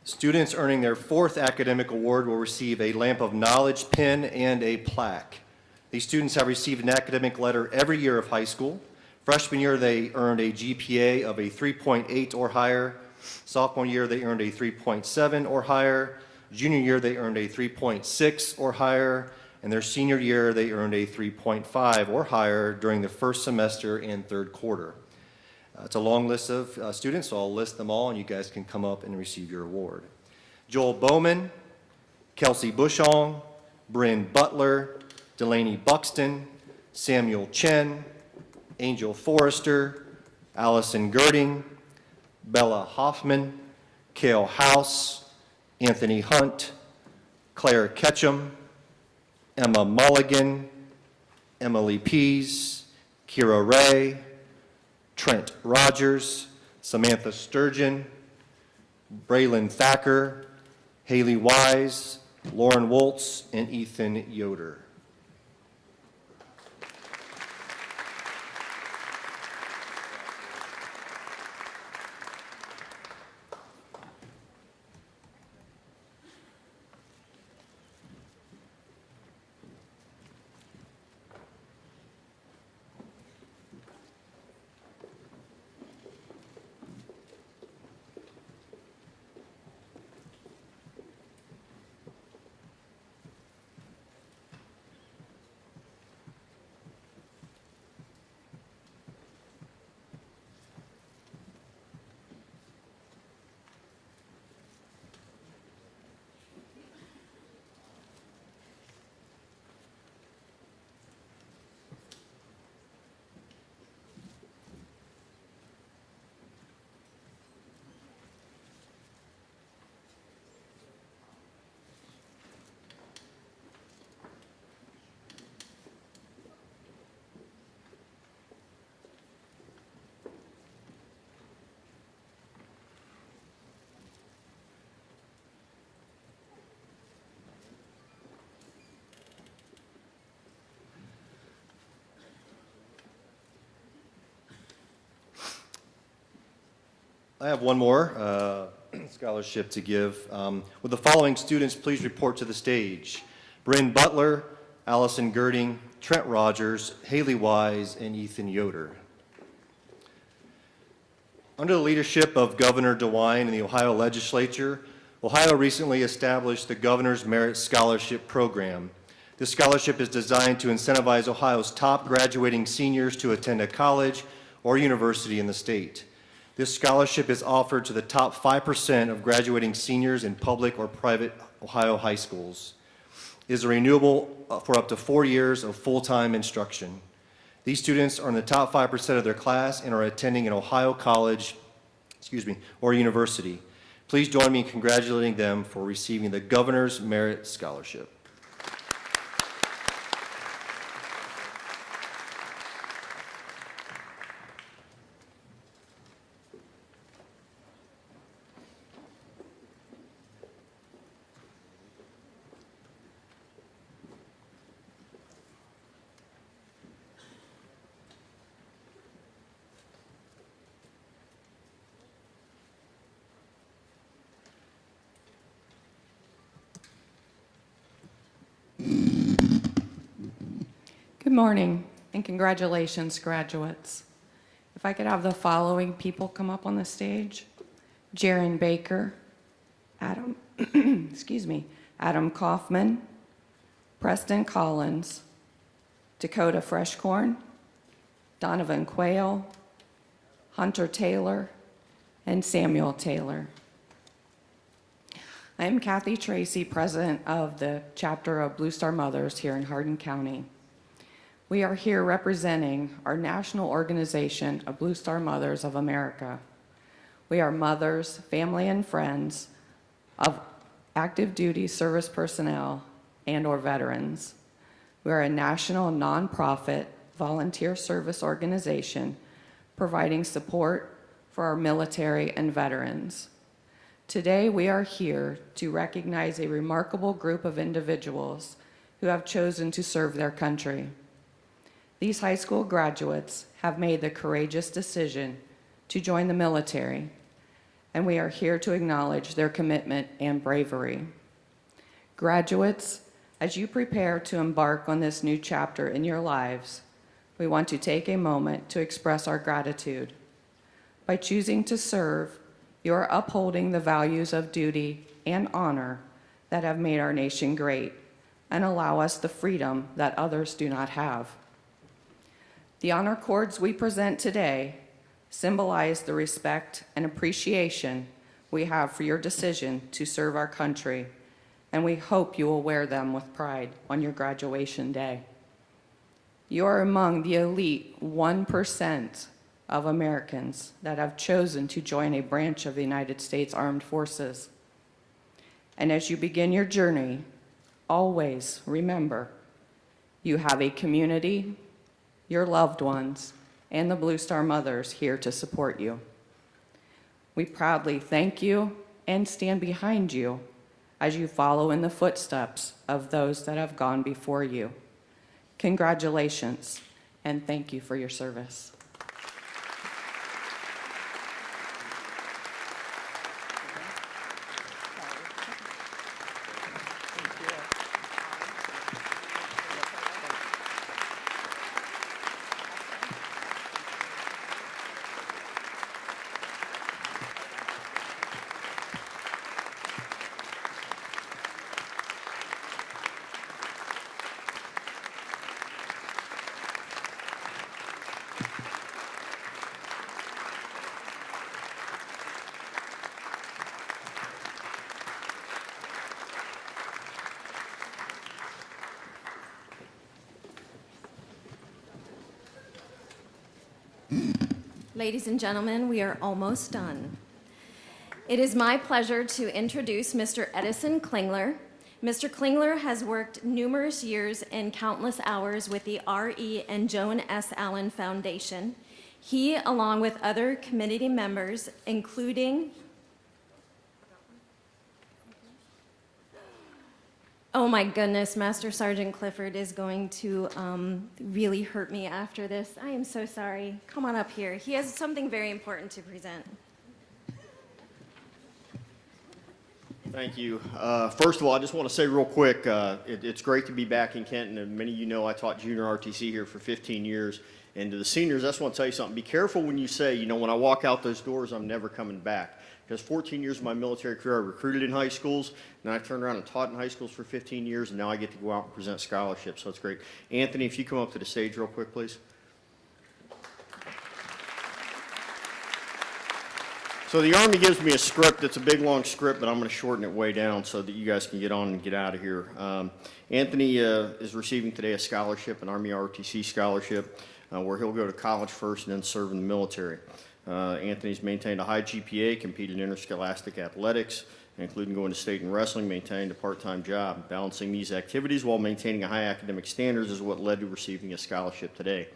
Students earning their fourth academic award will receive a Lamp of Knowledge pin and a plaque. These students have received an academic letter every year of high school. Freshman year, they earned a GPA of a 3.8 or higher. Sophomore year, they earned a 3.7 or higher. Junior year, they earned a 3.6 or higher. And their senior year, they earned a 3.5 or higher during the first semester and third quarter. It's a long list of students, so I'll list them all, and you guys can come up and receive your award. Joel Bowman, Kelsey Bushong, Bryn Butler, Delaney Buxton, Samuel Chen, Angel Forrester, Allison Girding, Bella Hoffman, Kale House, Anthony Hunt, Claire Ketchum, Emma Mulligan, Emily Pease, Kira Ray, Trent Rogers, Samantha Sturgeon, Braylon Thacker, Haley Wise, Lauren Woltz, and Ethan Yoder. I have one more scholarship to give. With the following students, please report to the stage. Bryn Butler, Allison Girding, Trent Rogers, Haley Wise, and Ethan Yoder. Under the leadership of Governor DeWine and the Ohio Legislature, Ohio recently established the Governor's Merit Scholarship Program. This scholarship is designed to incentivize Ohio's top graduating seniors to attend a college or university in the state. This scholarship is offered to the top 5% of graduating seniors in public or private Ohio high schools. It is renewable for up to 4 years of full-time instruction. These students are in the top 5% of their class and are attending an Ohio college, or university. Please join me in congratulating them for receiving the Governor's Merit Scholarship. Good morning and congratulations, graduates. If I could have the following people come up on the stage. Jaron Baker, Adam Kaufman, Preston Collins, Dakota Freshcorn, Donovan Quayle, Hunter Taylor, and Samuel Taylor. I am Kathy Tracy, president of the chapter of Blue Star Mothers here in Hardin County. We are here representing our national organization of Blue Star Mothers of America. We are mothers, family, and friends of active duty service personnel and/or veterans. We are a national nonprofit volunteer service organization providing support for our military and veterans. Today, we are here to recognize a remarkable group of individuals who have chosen to serve their country. These high school graduates have made the courageous decision to join the military, and we are here to acknowledge their commitment and bravery. Graduates, as you prepare to embark on this new chapter in your lives, we want to take a moment to express our gratitude. By choosing to serve, you are upholding the values of duty and honor that have made our nation great and allow us the freedom that others do not have. The honor cords we present today symbolize the respect and appreciation we have for your decision to serve our country, and we hope you will wear them with pride on your graduation day. You are among the elite 1% of Americans that have chosen to join a branch of the United States Armed Forces. And as you begin your journey, always remember you have a community, your loved ones, and the Blue Star Mothers here to support you. We proudly thank you and stand behind you as you follow in the footsteps of those that have gone before you. Congratulations, and thank you for your service. Ladies and gentlemen, we are almost done. It is my pleasure to introduce Mr. Edison Klingler. Mr. Klingler has worked numerous years and countless hours with the R.E. and Joan S. Allen Foundation. He, along with other committee members, including oh my goodness, Master Sergeant Clifford is going to really hurt me after this. I am so sorry. Come on up here. He has something very important to present. Thank you. First of all, I just want to say real quick, it's great to be back in Kenton, and many of you know I taught junior RTC here for 15 years. And to the seniors, I just want to tell you something. Be careful when you say, you know, when I walk out those doors, I'm never coming back. Because 14 years of my military career, I recruited in high schools, and I turned around and taught in high schools for 15 years, and now I get to go out and present scholarships, so it's great. Anthony, if you come up to the stage real quick, please. So the Army gives me a script. It's a big, long script, but I'm going to shorten it way down so that you guys can get on and get out of here. Anthony is receiving today a scholarship, an Army ROTC scholarship, where he'll go to college first and then serve in the military. Anthony's maintained a high GPA, competed in interscholastic athletics, including going to state and wrestling, maintained a part-time job. Balancing these activities while maintaining a high academic standards is what led to receiving a scholarship today.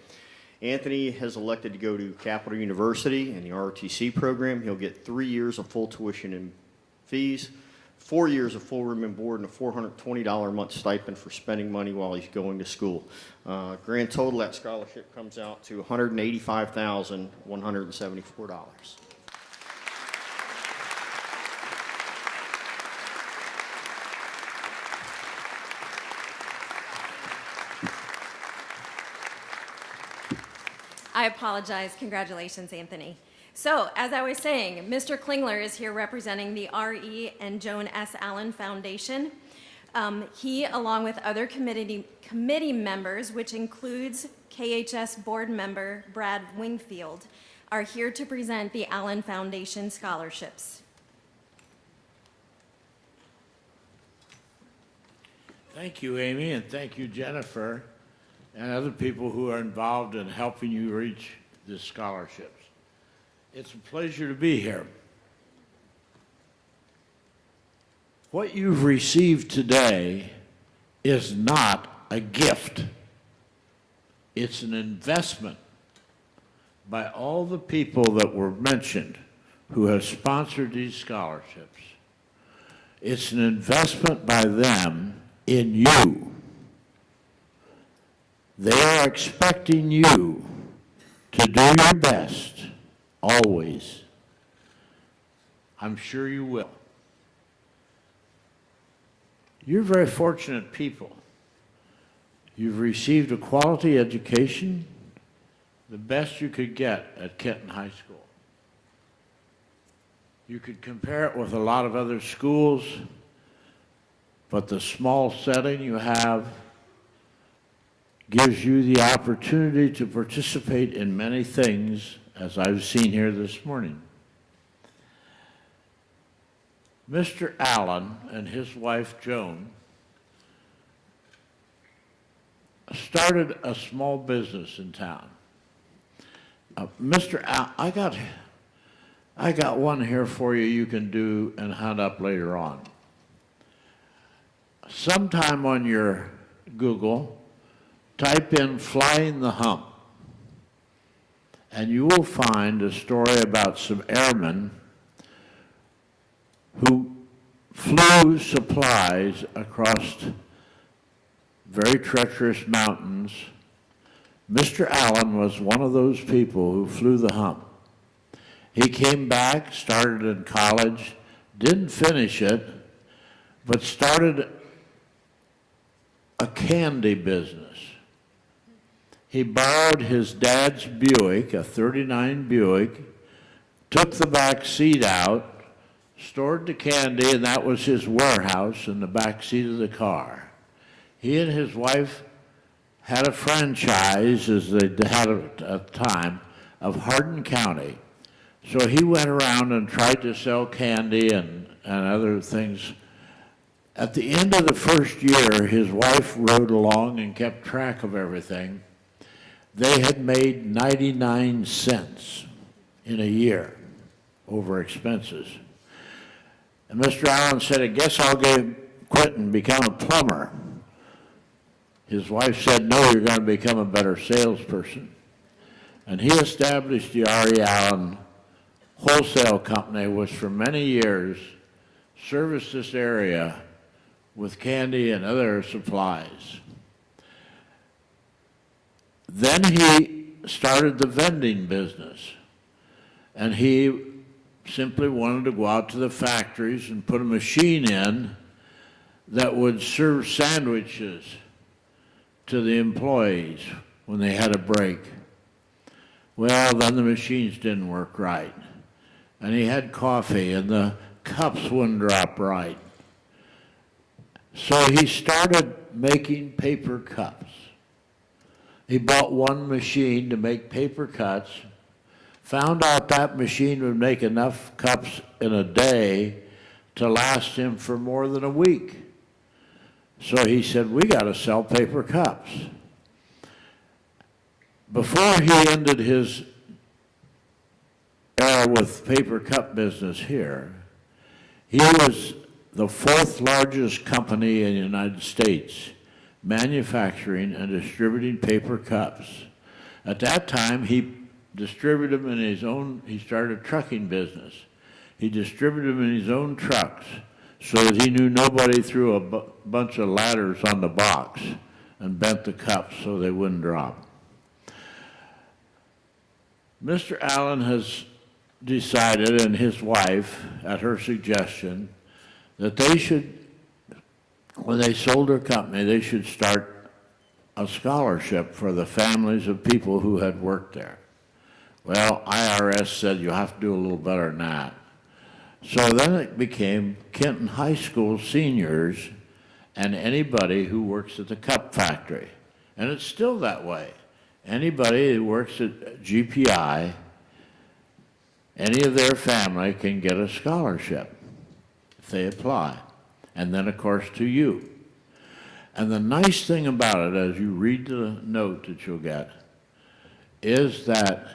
Anthony has elected to go to Capital University in the ROTC program. He'll get 3 years of full tuition and fees, 4 years of full room and board, and a $420 a month stipend for spending money while he's going to school. Grand total, that scholarship comes out to $185,174. I apologize. Congratulations, Anthony. So, as I was saying, Mr. Klingler is here representing the R.E. and Joan S. Allen Foundation. He, along with other committee members, which includes KHS board member Brad Wingfield, are here to present the Allen Foundation scholarships. Thank you, Amy, and thank you, Jennifer, and other people who are involved in helping you reach the scholarships. It's a pleasure to be here. What you've received today is not a gift. It's an investment by all the people that were mentioned who have sponsored these scholarships. It's an investment by them in you. They are expecting you to do your best, always. I'm sure you will. You're very fortunate people. You've received a quality education, the best you could get at Kenton High School. You could compare it with a lot of other schools, but the small setting you have gives you the opportunity to participate in many things as I've seen here this morning. Mr. Allen and his wife Joan started a small business in town. Mr. Allen, I got one here for you you can do and hunt up later on. Sometime on your Google, type in "flying the hump," and you will find a story about some airmen who flew supplies across very treacherous mountains. Mr. Allen was one of those people who flew the hump. He came back, started in college, didn't finish it, but started a candy business. He borrowed his dad's Buick, a '39 Buick, took the back seat out, stored the candy, and that was his warehouse in the back seat of the car. He and his wife had a franchise, as they had at the time, of Hardin County. So he went around and tried to sell candy and other things. At the end of the first year, his wife rode along and kept track of everything. They had made 99 cents in a year over expenses. And Mr. Allen said, "I guess I'll quit and become a plumber." His wife said, "No, you're going to become a better salesperson." And he established the R.E. Allen Wholesale Company, which for many years serviced this area with candy and other supplies. Then he started the vending business, and he simply wanted to go out to the factories and put a machine in that would serve sandwiches to the employees when they had a break. Well, then the machines didn't work right, and he had coffee, and the cups wouldn't drop right. So he started making paper cups. He bought one machine to make paper cups, found out that machine would make enough cups in a day to last him for more than a week. So he said, "We got to sell paper cups." Before he ended his era with paper cup business here, he was the fourth largest company in the United States manufacturing and distributing paper cups. At that time, he distributed them in his own, he started a trucking business. He distributed them in his own trucks so that he knew nobody threw a bunch of ladders on the box and bent the cups so they wouldn't drop. Mr. Allen has decided, and his wife, at her suggestion, that they should, when they sold their company, they should start a scholarship for the families of people who had worked there. Well, IRS said you have to do a little better than that. So then it became Kenton High School seniors and anybody who works at the cup factory. And it's still that way. Anybody who works at GPI, any of their family can get a scholarship if they apply. And then, of course, to you. And the nice thing about it, as you read the note that you'll get, is that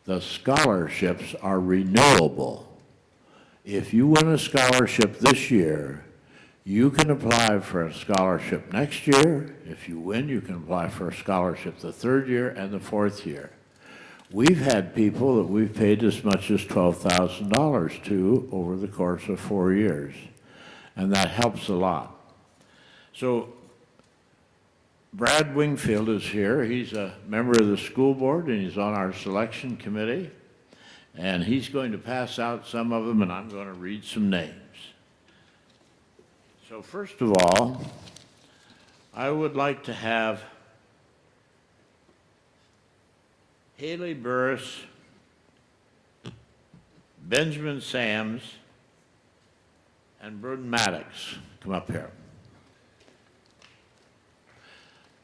the scholarships are renewable. If you win a scholarship this year, you can apply for a scholarship next year. If you win, you can apply for a scholarship the third year and the fourth year. We've had people that we've paid as much as $12,000 to over the course of 4 years, and that helps a lot. So Brad Wingfield is here. He's a member of the school board, and he's on our selection committee, and he's going to pass out some of them, and I'm going to read some names. So first of all, I would like to have Haley Burris, Benjamin Sams, and Bruden Maddox come up here.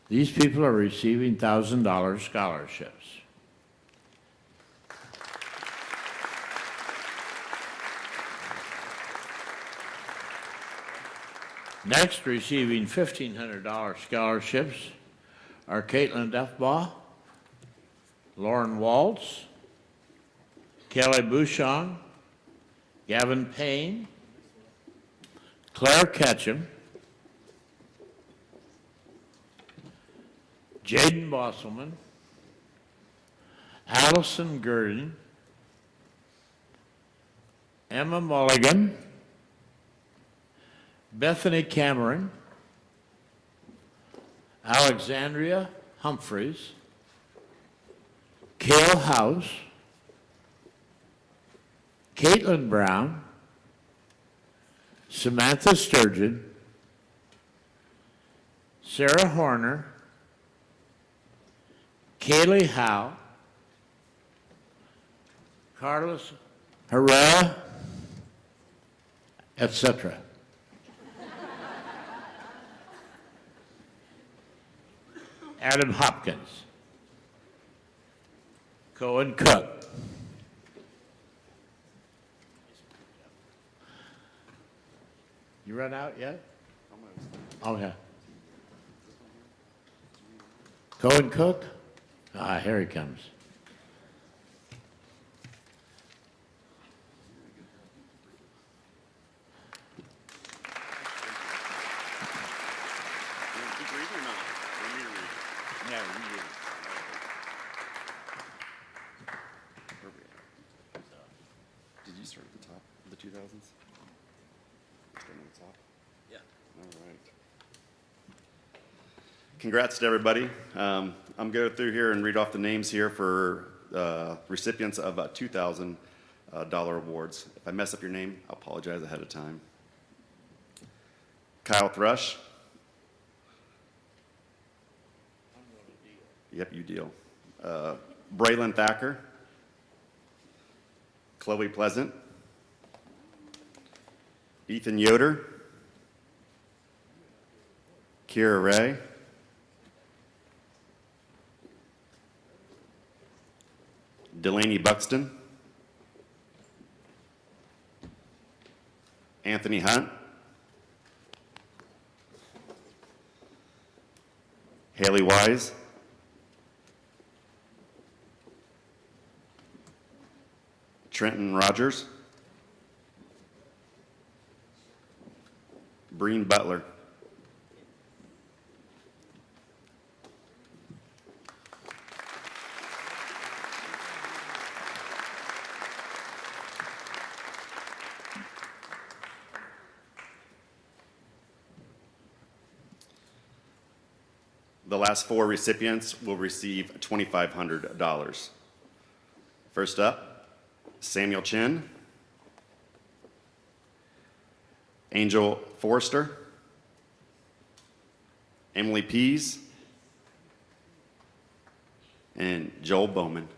These people are receiving $1,000 scholarships. Next, receiving $1,500 scholarships are Caitlin Duffbaugh, Lauren Waltz, Kelly Bouchon, Gavin Payne, Claire Ketchum, Jaden Bosselman, Allison Gurdon, Emma Mulligan, Bethany Cameron, Alexandria Humphreys, Kale House, Caitlin Brown, Samantha Sturgeon, Sarah Horner, Kaylee Howe, Carlos Herrera, etc. Adam Hopkins, Cohen Cook, you run out yet? Oh, yeah. Cohen Cook? Ah, here he comes. Did you start at the top of the 2000s? Starting at the top? Yeah. All right. Congrats to everybody. I'm going to go through here and read off the names here for recipients of $2,000 awards. If I mess up your name, I'll apologize ahead of time. Kyle Thrush. Yep, you deal. Braylon Thacker. Chloe Pleasant. Ethan Yoder. Kira Ray. Delaney Buxton. Anthony Hunt. Haley Wise. Trenton Rogers. Breen Butler. The last four recipients will receive $2,500. First up, Samuel Chin, Angel Forrester, Emily Pease, and Joel Bowman.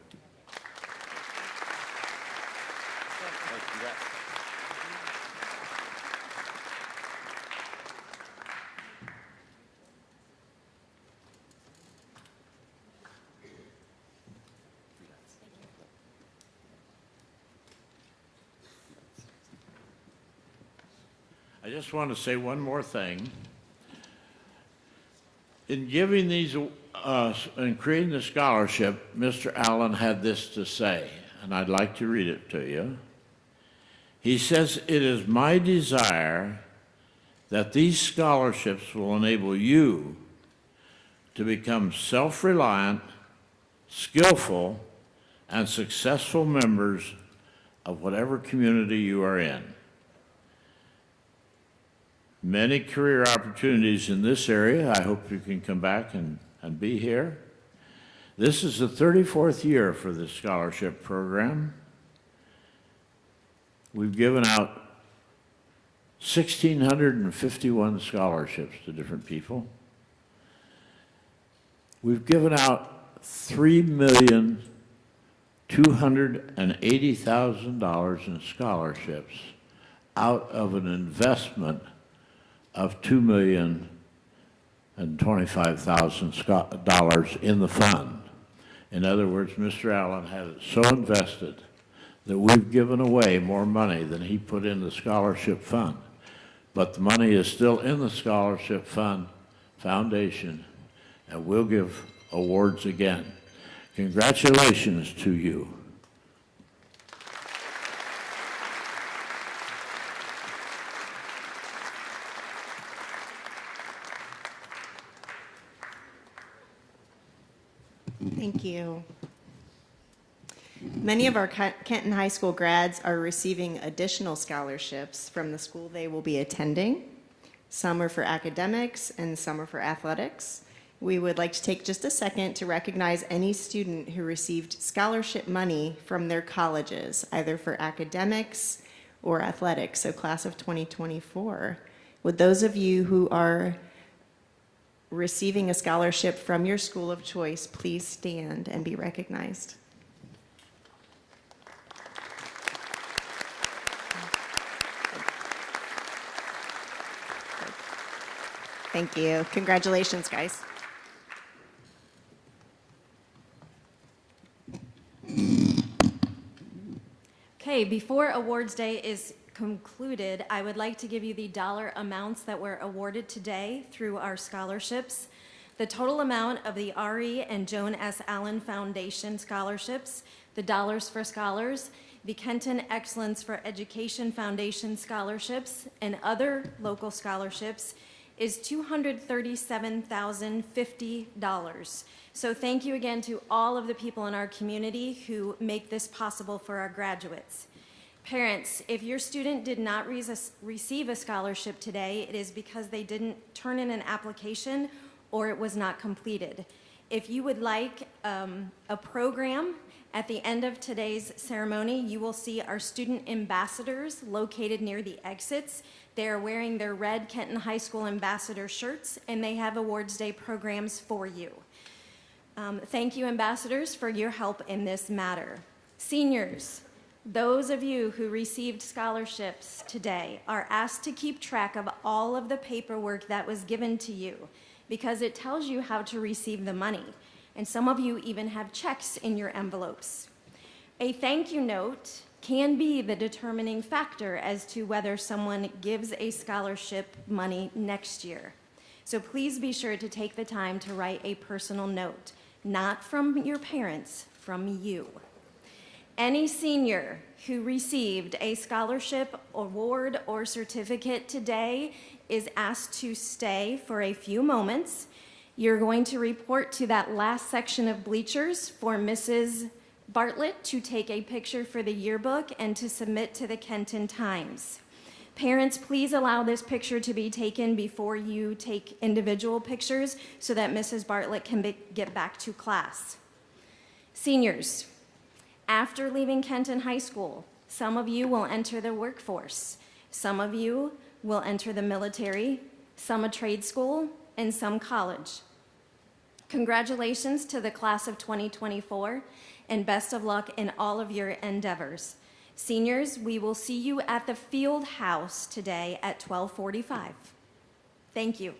I just want to say one more thing. In giving these, in creating the scholarship, Mr. Allen had this to say, and I'd like to read it to you. He says, "It is my desire that these scholarships will enable you to become self-reliant, skillful, and successful members of whatever community you are in. Many career opportunities in this area. I hope you can come back and be here. This is the 34th year for this scholarship program. We've given out 1,651 scholarships to different people. We've given out $3,280,000 in scholarships out of an investment of $2,025,000 in the fund. In other words, Mr. Allen had it so invested that we've given away more money than he put in the scholarship fund. but the money is still in the scholarship fund foundation, and we'll give awards again. Congratulations to you. Thank you. Many of our Kenton High School grads are receiving additional scholarships from the school they will be attending. Some are for academics and some are for athletics. We would like to take just a second to recognize any student who received scholarship money from their colleges, either for academics or athletics, so class of 2024. Would those of you who are receiving a scholarship from your school of choice please stand and be recognized? Thank you. Congratulations, guys. Okay, before Awards Day is concluded, I would like to give you the dollar amounts that were awarded today through our scholarships. The total amount of the R.E. and Joan S. Allen Foundation scholarships, the Dollars for Scholars, the Kenton Excellence for Education Foundation scholarships, and other local scholarships is $237,050. So thank you again to all of the people in our community who make this possible for our graduates. Parents, if your student did not receive a scholarship today, it is because they didn't turn in an application or it was not completed. If you would like a program, at the end of today's ceremony, you will see our student ambassadors located near the exits. They are wearing their red Kenton High School ambassador shirts, and they have Awards Day programs for you. Thank you, ambassadors, for your help in this matter. Seniors, those of you who received scholarships today are asked to keep track of all of the paperwork that was given to you because it tells you how to receive the money. And some of you even have checks in your envelopes. A thank you note can be the determining factor as to whether someone gives a scholarship money next year. So please be sure to take the time to write a personal note, not from your parents, from you. Any senior who received a scholarship, award, or certificate today is asked to stay for a few moments. You're going to report to that last section of bleachers for Mrs. Bartlett to take a picture for the yearbook and to submit to the Kenton Times. Parents, please allow this picture to be taken before you take individual pictures so that Mrs. Bartlett can get back to class. Seniors, after leaving Kenton High School, some of you will enter the workforce. Some of you will enter the military, some a trade school, and some college. Congratulations to the class of 2024, and best of luck in all of your endeavors. Seniors, we will see you at the field house today at 12:45. Thank you.